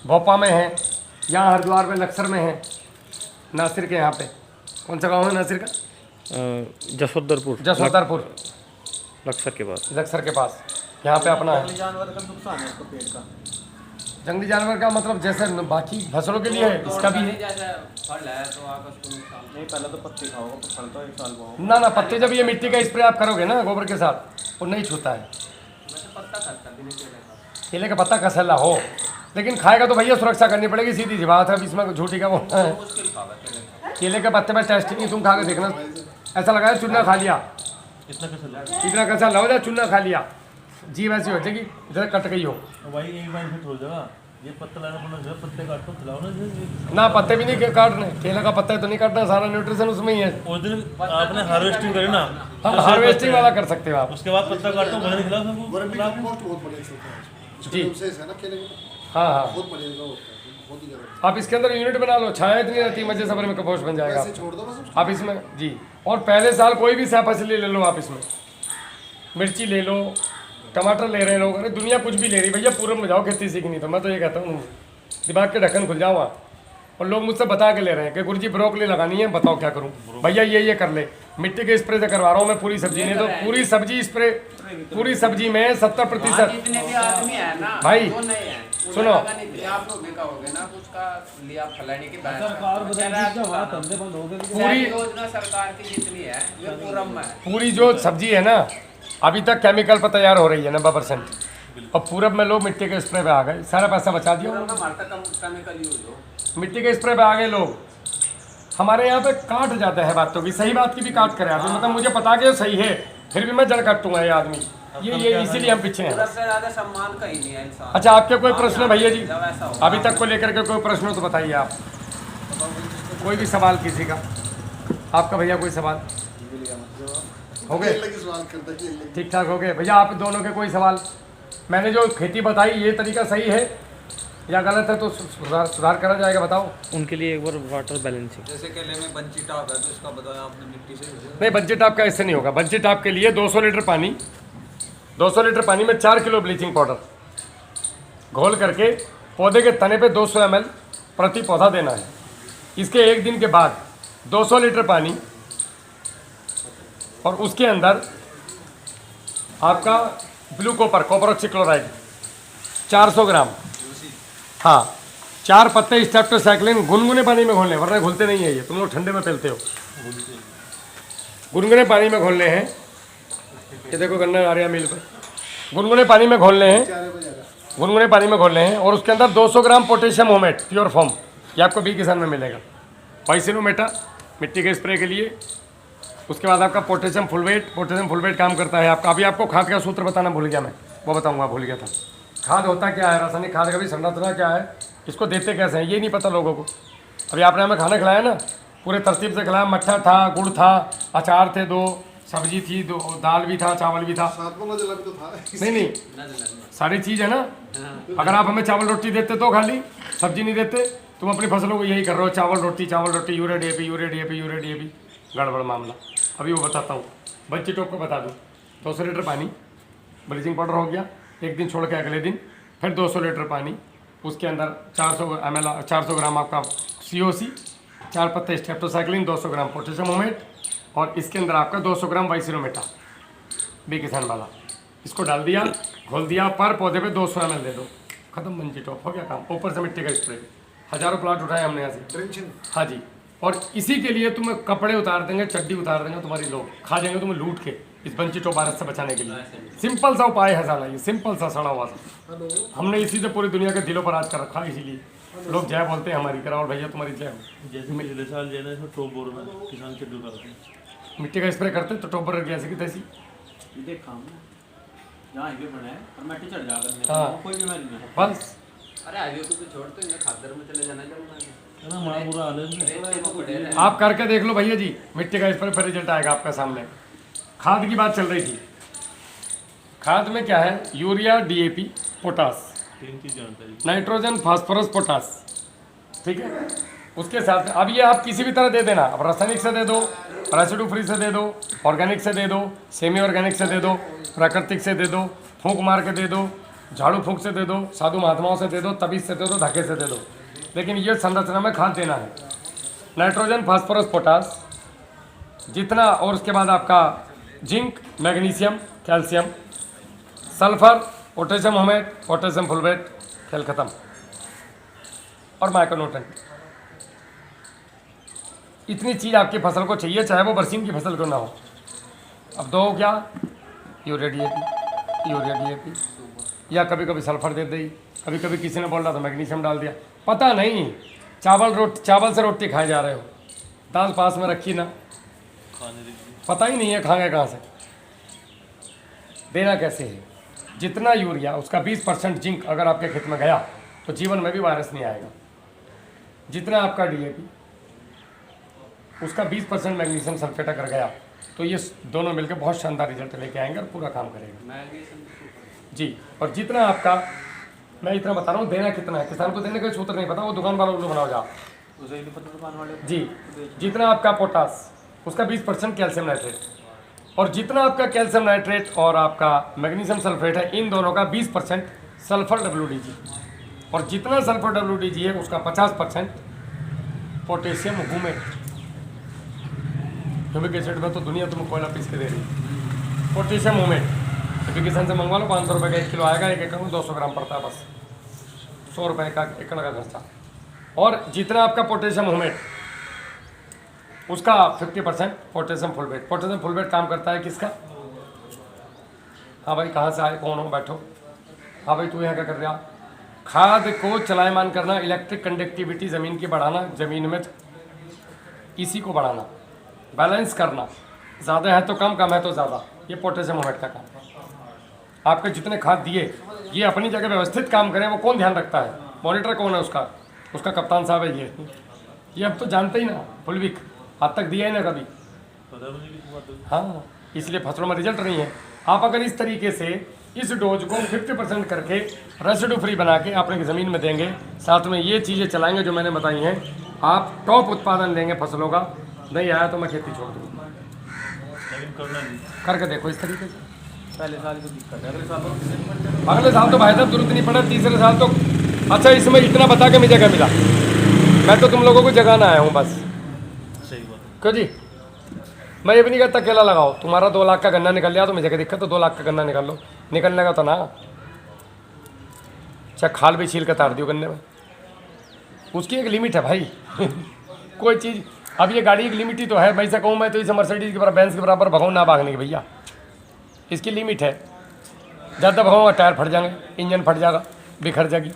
भोपा में है, यहाँ हरिद्वार में लक्सर में है, नासिर के यहाँ पे। कौन सा गांव है नासिर का? जसोदरपुर, जसोदरपुर, लक्सर के पास। लक्सर के पास, यहाँ पे अपना है। जानवर का नुकसान है उसको पेड़ का। जंगली जानवर का मतलब जैसे बाकी फसलों के लिए है, इसका भी है। जैसे फल है तो आपका उसको नुकसान नहीं, पहले तो पत्ते खाओगे तो फल तो 1 साल पाओगे। ना ना, पत्ते जब ये मिट्टी का स्प्रे आप करोगे ना गोबर के साथ, वो नहीं छूता है। वैसे पत्ता खाता भी नहीं केले का। केले का पत्ता कसला हो, लेकिन खाएगा तो भैया सुरक्षा करनी पड़ेगी, सीधी सी बात है। अब इसमें झूठी का बोलना है। मुश्किल खावा केले का। केले के पत्ते में टेस्टिंग ही तुम खा के देखना, ऐसा लगा है चुन्ना खा लिया, इतना कैसा लगा जाए चुन्ना खा लिया, जी वैसी हो जाएगी जैसे कट गई हो। भाई एक बार फिट हो जाएगा, ये पत्ता लाना पड़ना जो पत्ते काटो खिलाओ ना। ना पत्ते भी नहीं काटने, केले का पत्ता तो नहीं काटना, सारा न्यूट्रिशन उसमें ही है। उस दिन आपने हार्वेस्टिंग करी ना, हाँ, हार्वेस्टिंग वाला कर सकते हो आप। उसके बाद पत्ता काटो भजन खिलाओ सबको। वर्मी कंपोस्ट बहुत बढ़िया चलता है जी। उससे है ना केले का, हाँ हाँ, बहुत बढ़िया होता है, बहुत ही ज़्यादा। आप इसके अंदर यूनिट बना लो, छाया इतनी रहती है, मजे सबर में कंपोस्ट बन जाएगा ऐसे छोड़ दो बस। आप इसमें जी। और पहले साल कोई भी सा फसली ले लो आप इसमें, मिर्ची ले लो, टमाटर ले रहे हैं लोग, अरे दुनिया कुछ भी ले रही भैया, पूरब में जाओ खेती सीखनी। तो मैं तो ये कहता हूँ दिमाग के ढक्कन खुल जाओ वहाँ। और लोग मुझसे बता के ले रहे हैं कि गुरुजी ब्रोकली लगानी है, बताओ क्या करूँ भैया, ये कर ले, मिट्टी के स्प्रे से करवा रहा हूँ मैं पूरी सब्जी नहीं तो पूरी सब्जी स्प्रे, पूरी सब्जी में 70% जितने भी आदमी है ना भाई वो नहीं है, सुनो, आप लोग देखा होगे ना उसका लिया फलाने की सरकार धंधे बंद हो गए। पूरी योजना सरकार की जितनी है ये पूरब में है। पूरी जो सब्जी है ना अभी तक केमिकल पर तैयार हो रही है 90%, और पूरब में लोग मिट्टी के स्प्रे पे आ गए, सारा पैसा बचा दिया पूरब में हमारे तक केमिकल यूज हो, मिट्टी के स्प्रे पे आ गए लोग। हमारे यहाँ पे काट जाते हैं बातों की, सही बात की भी काट कर आते हैं, मतलब मुझे पता कि सही है फिर भी मैं जड़ काटूंगा ये आदमी, ये इसीलिए हम पीछे हैं। पूरब से ज्यादा सम्मान कहीं नहीं है इंसान। अच्छा, आपके कोई प्रश्न है भैया जी जब ऐसा हो अभी तक को लेकर के? कोई प्रश्न हो तो बताइए आप, कोई भी सवाल किसी का, आपका भैया कोई सवाल हो गए? ठीक ठाक हो गए भैया, आप दोनों के कोई सवाल? मैंने जो खेती बताई ये तरीका सही है या गलत है तो सुधार करा जाएगा, बताओ। उनके लिए एक बार वाटर बैलेंसिंग, जैसे केले में बंची टाप है तो इसका बताया आपने मिट्टी से। नहीं, बंची टाप का इससे नहीं होगा। बंची टाप के लिए 200 लीटर पानी, 200 लीटर पानी में 4 किलो ब्लीचिंग पाउडर घोल करके पौधे के तने पे 200 ml प्रति पौधा देना है। इसके 1 दिन के बाद 200 लीटर पानी और उसके अंदर आपका ब्लू कॉपर ऑक्सीक्लोराइड 400 ग्राम, हाँ 4 पत्ते स्टेप्टोसाइक्लिन गुनगुने पानी में घोलने, वरना घुलते नहीं है ये, तुम लोग ठंडे में पहलते हो। गुनगुने पानी में घोलने हैं, ये देखो गन्ना आ रहा मिल पर, गुनगुने पानी में घोलने हैं, गुनगुने पानी में घोलने हैं। और उसके अंदर 200 ग्राम पोटेशियम होमेट प्योर फॉर्म, ये आपको बी किसान में मिलेगा। पाइसिनोमेटा मिट्टी के स्प्रे के लिए। उसके बाद आपका पोटेशियम फुलवेट काम करता है आपका। अभी आपको खाद का सूत्र बताना भूल गया मैं, वो बताऊंगा, भूल गया था। खाद होता क्या है, रासायनिक खाद का भी संरचना क्या है, इसको देते कैसे हैं ये नहीं पता लोगों को। अभी आपने हमें खाना खिलाया ना, पूरे तरतीब से खिलाया, मट्ठा था, गुड़ था, अचार थे 2, सब्जी थी 2, दाल भी था, चावल भी था। नहीं, सारी चीज़ है ना। अगर आप हमें चावल रोटी देते तो खाली, सब्जी नहीं देते, तुम अपनी फसलों को यही कर रहे हो, चावल रोटी, यूरिया डीएपी, गड़बड़ मामला। अभी वो बताता हूँ, बच्ची टोप को बता दूँ। 200 लीटर पानी, ब्लीचिंग पाउडर हो गया, 1 दिन छोड़ के अगले दिन फिर 200 लीटर पानी, उसके अंदर 400 ग्राम आपका COC, 4 पत्ते स्टेप्टोसाइक्लिन, 200 ग्राम पोटेशियम होमेट, और इसके अंदर आपका 200 ग्राम वाइसिनोमेटा बी किसान वाला, इसको डाल दिया, घोल दिया, पर पौधे पे 200 ml दे दो, खत्म, बंची टॉप हो गया काम। ऊपर से मिट्टी का स्प्रे, हज़ारों प्लाट उठाए हमने यहाँ से। हाँ जी, और इसी के लिए तुम्हें कपड़े उतार देंगे, चड्डी उतार देंगे, तुम्हारी लोग खा जाएंगे तुम्हें लूट के, इस बंची टॉप वायरस से बचाने के लिए। सिंपल सा उपाय है साला, ये सिंपल सा सड़ा हुआ सा, हमने इसी से पूरी दुनिया के दिलों पर राज कर रखा, इसीलिए लोग जय बोलते हैं हमारी, कराओ भैया तुम्हारी जय हो। जैसे पिछले साल जो है ना टॉप बोर में किसान चड्डी उतारते हैं, मिट्टी का स्प्रे करते तो टोपर रख गया ऐसी की तैसी। देखा हमने जहाँ हाईवे बना है और मिट्टी चढ़ जाकर हाँ। कोई बीमारी नहीं है। बस अरे हाईवे को तो छोड़ तो इन्हें खादर में चले जाना है ना, बड़ा बुरा हाल है। आप करके देख लो भैया जी, मिट्टी का स्प्रे, फिर रिजल्ट आएगा आपका सामने। खाद की बात चल रही थी। खाद में क्या है, यूरिया, डीएपी, पोटास, 3 चीज जानता है। नाइट्रोजन, फास्फोरस, पोटास, ठीक है। उसके साथ अब ये आप किसी भी तरह दे देना, अब रासायनिक से दे दो, रेसिडू फ्री से दे दो, ऑर्गेनिक से दे दो, सेमी ऑर्गेनिक से दे दो, प्राकृतिक से दे दो, फूंक मार के दे दो, झाड़ू फूंक से दे दो, साधु महात्माओं से दे दो, तबीज से दे दो, धक्के से दे दो, लेकिन ये संरचना में खाद देना है। नाइट्रोजन, फास्फोरस, पोटास जितना, और उसके बाद आपका zinc, magnesium, calcium, sulphur, potassium humate, potassium fulvate, खेल खत्म, और माइक्रोन्यूट्रेंट। इतनी चीज़ आपकी फसल को चाहिए, चाहे वो बरसीन की फसल क्यों ना हो। अब दो क्या, यूरिया डीएपी, या कभी कभी सल्फर दे दी, कभी कभी किसी ने बोल रहा था मैग्नीशियम डाल दिया, पता नहीं। चावल से रोटी खाए जा रहे हो, दाल पास में रखी ना, पता ही नहीं है खाएंगे कहाँ से, देना कैसे है। जितना यूरिया उसका 20% जिंक अगर आपके खेत में गया तो जीवन में भी वायरस नहीं आएगा। जितना आपका डीएपी उसका 20% मैग्नीशियम सल्फेट अगर गया तो ये दोनों मिलकर बहुत शानदार रिजल्ट लेके आएंगे और पूरा काम करेगा जी। और जितना आपका, मैं इतना बता रहा हूँ, देना कितना है, किसान को देने का सूत्र नहीं पता, वो दुकान वालों को बनाओ जाओ जी। जितना आपका पोटास उसका 20% कैल्शियम नाइट्रेट, और जितना आपका कैल्शियम नाइट्रेट और आपका मैग्नीशियम सल्फेट है, इन दोनों का 20% सल्फर WDG, और जितना सल्फर WDG है उसका 50% पोटेशियम हुमेट। ह्यूमिक एसिड में तो दुनिया तुम्हें कोयला पीस के दे रही है। पोटेशियम हुमेट एप्लीकेशन से मंगवा लो, 500 रुपये का 1 किलो आएगा, 1 एकड़ में 200 ग्राम पड़ता है, बस 100 रुपये का एकड़ का खर्चा। और जितना आपका पोटेशियम हुमेट उसका 50% पोटेशियम फुलवेट। पोटेशियम फुलवेट काम करता है किसका, हाँ भाई कहाँ से आए, कौन हो, बैठो, हाँ भाई तू यहाँ क्या कर रहा। खाद को चलायमान करना, इलेक्ट्रिक कंडक्टिविटी ज़मीन की बढ़ाना, ज़मीन में इसी को बढ़ाना, बैलेंस करना, ज़्यादा है तो कम है तो ज़्यादा, ये पोटेशियम हुमेट का काम है। आपके जितने खाद दिए ये अपनी जगह व्यवस्थित काम करें, वो कौन ध्यान रखता है, मॉनिटर कौन है उसका, उसका कप्तान साहब है ये अब तो जानते ही ना, फुलविक आज तक दिया ही ना कभी, हाँ, इसलिए फसलों में रिजल्ट नहीं है। आप अगर इस तरीके से इस डोज को 50% करके रेसिडू फ्री बना के अपने ज़मीन में देंगे, साथ में ये चीज़ें चलाएंगे जो मैंने बताई हैं, आप टॉप उत्पादन लेंगे फसलों का। नहीं आया तो मैं खेती छोड़ दूँगा, करके देखो इस तरीके से। पहले साल को दिक्कत है, अगले साल तो भाई साहब जरूरत नहीं पड़ा, तीसरे साल तो अच्छा। इसमें इतना बता के मुझे क्या मिला, मैं तो तुम लोगों को जगाना आया हूँ बस। सही बात। क्यों जी, मैं ये भी नहीं कहता केला लगाओ, तुम्हारा 2 लाख का गन्ना निकल गया तो मुझे क्या दिक्कत, तो 2 लाख का गन्ना निकाल लो, निकलने का तो ना, चाहे खाल भी छील कर तार दियो गन्ने में, उसकी एक लिमिट है भाई कोई चीज़, अब ये गाड़ी की लिमिट ही तो है, मैं से कहूँ मैं तो इसे मर्सिडीज के बराबर, बेंज के बराबर भगाऊँ ना भागने की भैया, इसकी लिमिट है। ज़्यादा भगाऊँगा टायर फट जाएंगे, इंजन फट जाएगा, बिखर जाएगी।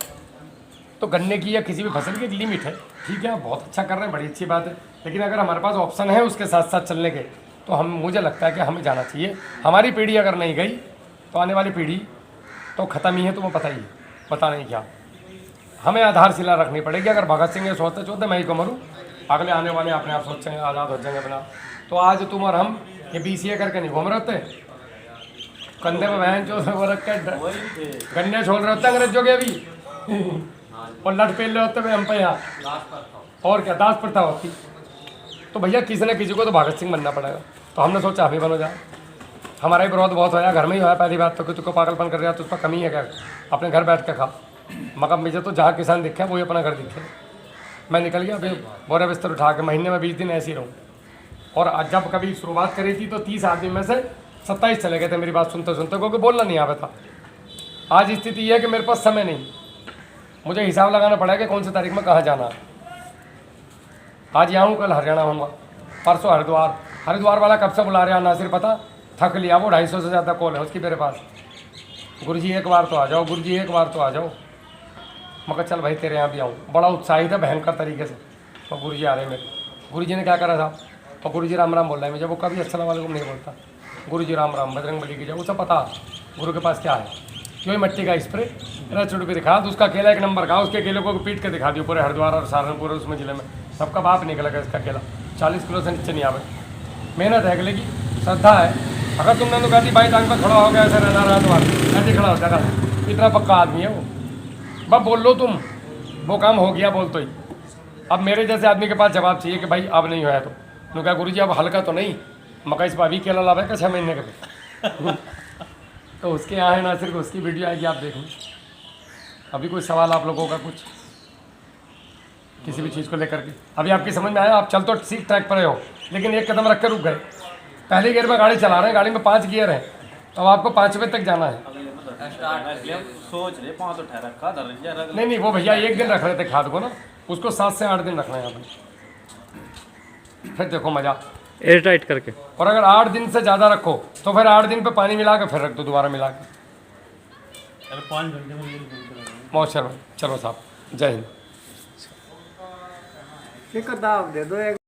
तो गन्ने की या किसी भी फसल की एक लिमिट है, ठीक है, बहुत अच्छा कर रहे हैं, बड़ी अच्छी बात है, लेकिन अगर हमारे पास ऑप्शन है उसके साथ साथ चलने के, तो हम, मुझे लगता है कि हमें जाना चाहिए। हमारी पीढ़ी अगर नहीं गई तो आने वाली पीढ़ी तो ख़त्म ही है, तुम्हें पता ही है, पता नहीं क्या। हमें आधारशिला रखनी पड़ेगी। अगर भगत सिंह सोचते चौथे मैं ही को मरूँ, अगले आने वाले अपने आप सोचेंगे, आज़ाद हो जाएंगे अपना। तो आज तुम और हम ये BCA करके नहीं घूम रहे होते, कंधे में बहन जो वो रख के गन्ने छोड़ रहे होते अंग्रेजों के अभी और लट पेल रहे होते हम पे यहाँ, और क्या दास प्रथा होती। तो भैया किसी न किसी को तो भगत सिंह बनना पड़ेगा, तो हमने सोचा अभी बनो जाए। हमारा ही विरोध बहुत होया, घर में ही होया पहली बात तो, कि तुझको पागलपन कर रहा तो उस पर कमी है क्या, अपने घर बैठ के खा। मगर मुझे तो जहाँ किसान दिखे वही अपना घर दिखे। मैं निकल गया, अभी बोरा बिस्तर उठा के महीने में 20 दिन ऐसे ही रहूँ। और जब कभी शुरुआत करी थी तो 30 आदमी में से 27 चले गए थे मेरी बात सुनते सुनते, क्योंकि बोलना नहीं आता था। आज स्थिति यह है कि मेरे पास समय नहीं, मुझे हिसाब लगाना पड़ेगा कौन सी तारीख में कहाँ जाना है। आज यहाँ हूँ, कल हरियाणा होऊंगा, परसों हरिद्वार। हरिद्वार वाला कब से बुला रहा है नासिर, पता थक लिया, वो 250 से ज़्यादा कॉल है उसकी मेरे पास। गुरुजी एक बार तो आ जाओ, गुरुजी एक बार तो आ जाओ। मगर चल भाई तेरे यहाँ भी आऊँ, बड़ा उत्साहित है भयंकर तरीके से। तो गुरुजी आ रहे मेरे। गुरुजी ने क्या करा था, और गुरु जी राम राम बोल रहा है मुझे, वो कभी अस्सलाम वालेकुम नहीं बोलता। गुरु जी राम राम, बजरंग बली की जय, उसे पता गुरु के पास क्या है। क्यों मट्टी का स्प्रे रचुट पे दिखा, तो उसका केला 1 नंबर का, उसके केले को पीट के दिखा दियो पूरे हरिद्वार और सहारनपुर उसमें जिले में सबका बाप निकलेगा इसका केला। 40 किलो से नीचे नहीं आवे। मेहनत है अगले की, श्रद्धा है। अगर तुमने तो कहती भाई टांग पर खड़ा हो गया ऐसे रहना रहा तुम्हारा, ऐसे खड़ा होता था, इतना पक्का आदमी है वो। बस बोल लो तुम, वो काम हो गया बोल तो ही। अब मेरे जैसे आदमी के पास जवाब चाहिए कि भाई अब नहीं होया तो कहा गुरु जी अब हल्का तो नहीं, मकई से अभी केला लावे का 6 महीने के तो उसके यहाँ है ना, सिर्फ उसकी वीडियो आएगी, आप देखें। अभी कोई सवाल आप लोगों का कुछ किसी भी चीज़ को लेकर के? अभी आपकी समझ में आया? आप चल तो ठीक ट्रैक पर हो, लेकिन एक कदम रख कर रुक गए। पहले गियर में गाड़ी चला रहे हैं, गाड़ी में 5 गियर हैं, तो आपको 5वें तक जाना है। सोच रहे 5 तो ठहरा रखा था। नहीं वो भैया 1 दिन रख रहे थे खाद को ना, उसको 7 से 8 दिन रखना है आपने, फिर देखो मज़ा एयर टाइट करके। और अगर 8 दिन से ज़्यादा रखो तो फिर 8 दिन पे पानी मिला के फिर रख दो दोबारा मिला के। 5 घंटे में ये मौसम चलो साहब, जय हिंद। एक दाव दे दो।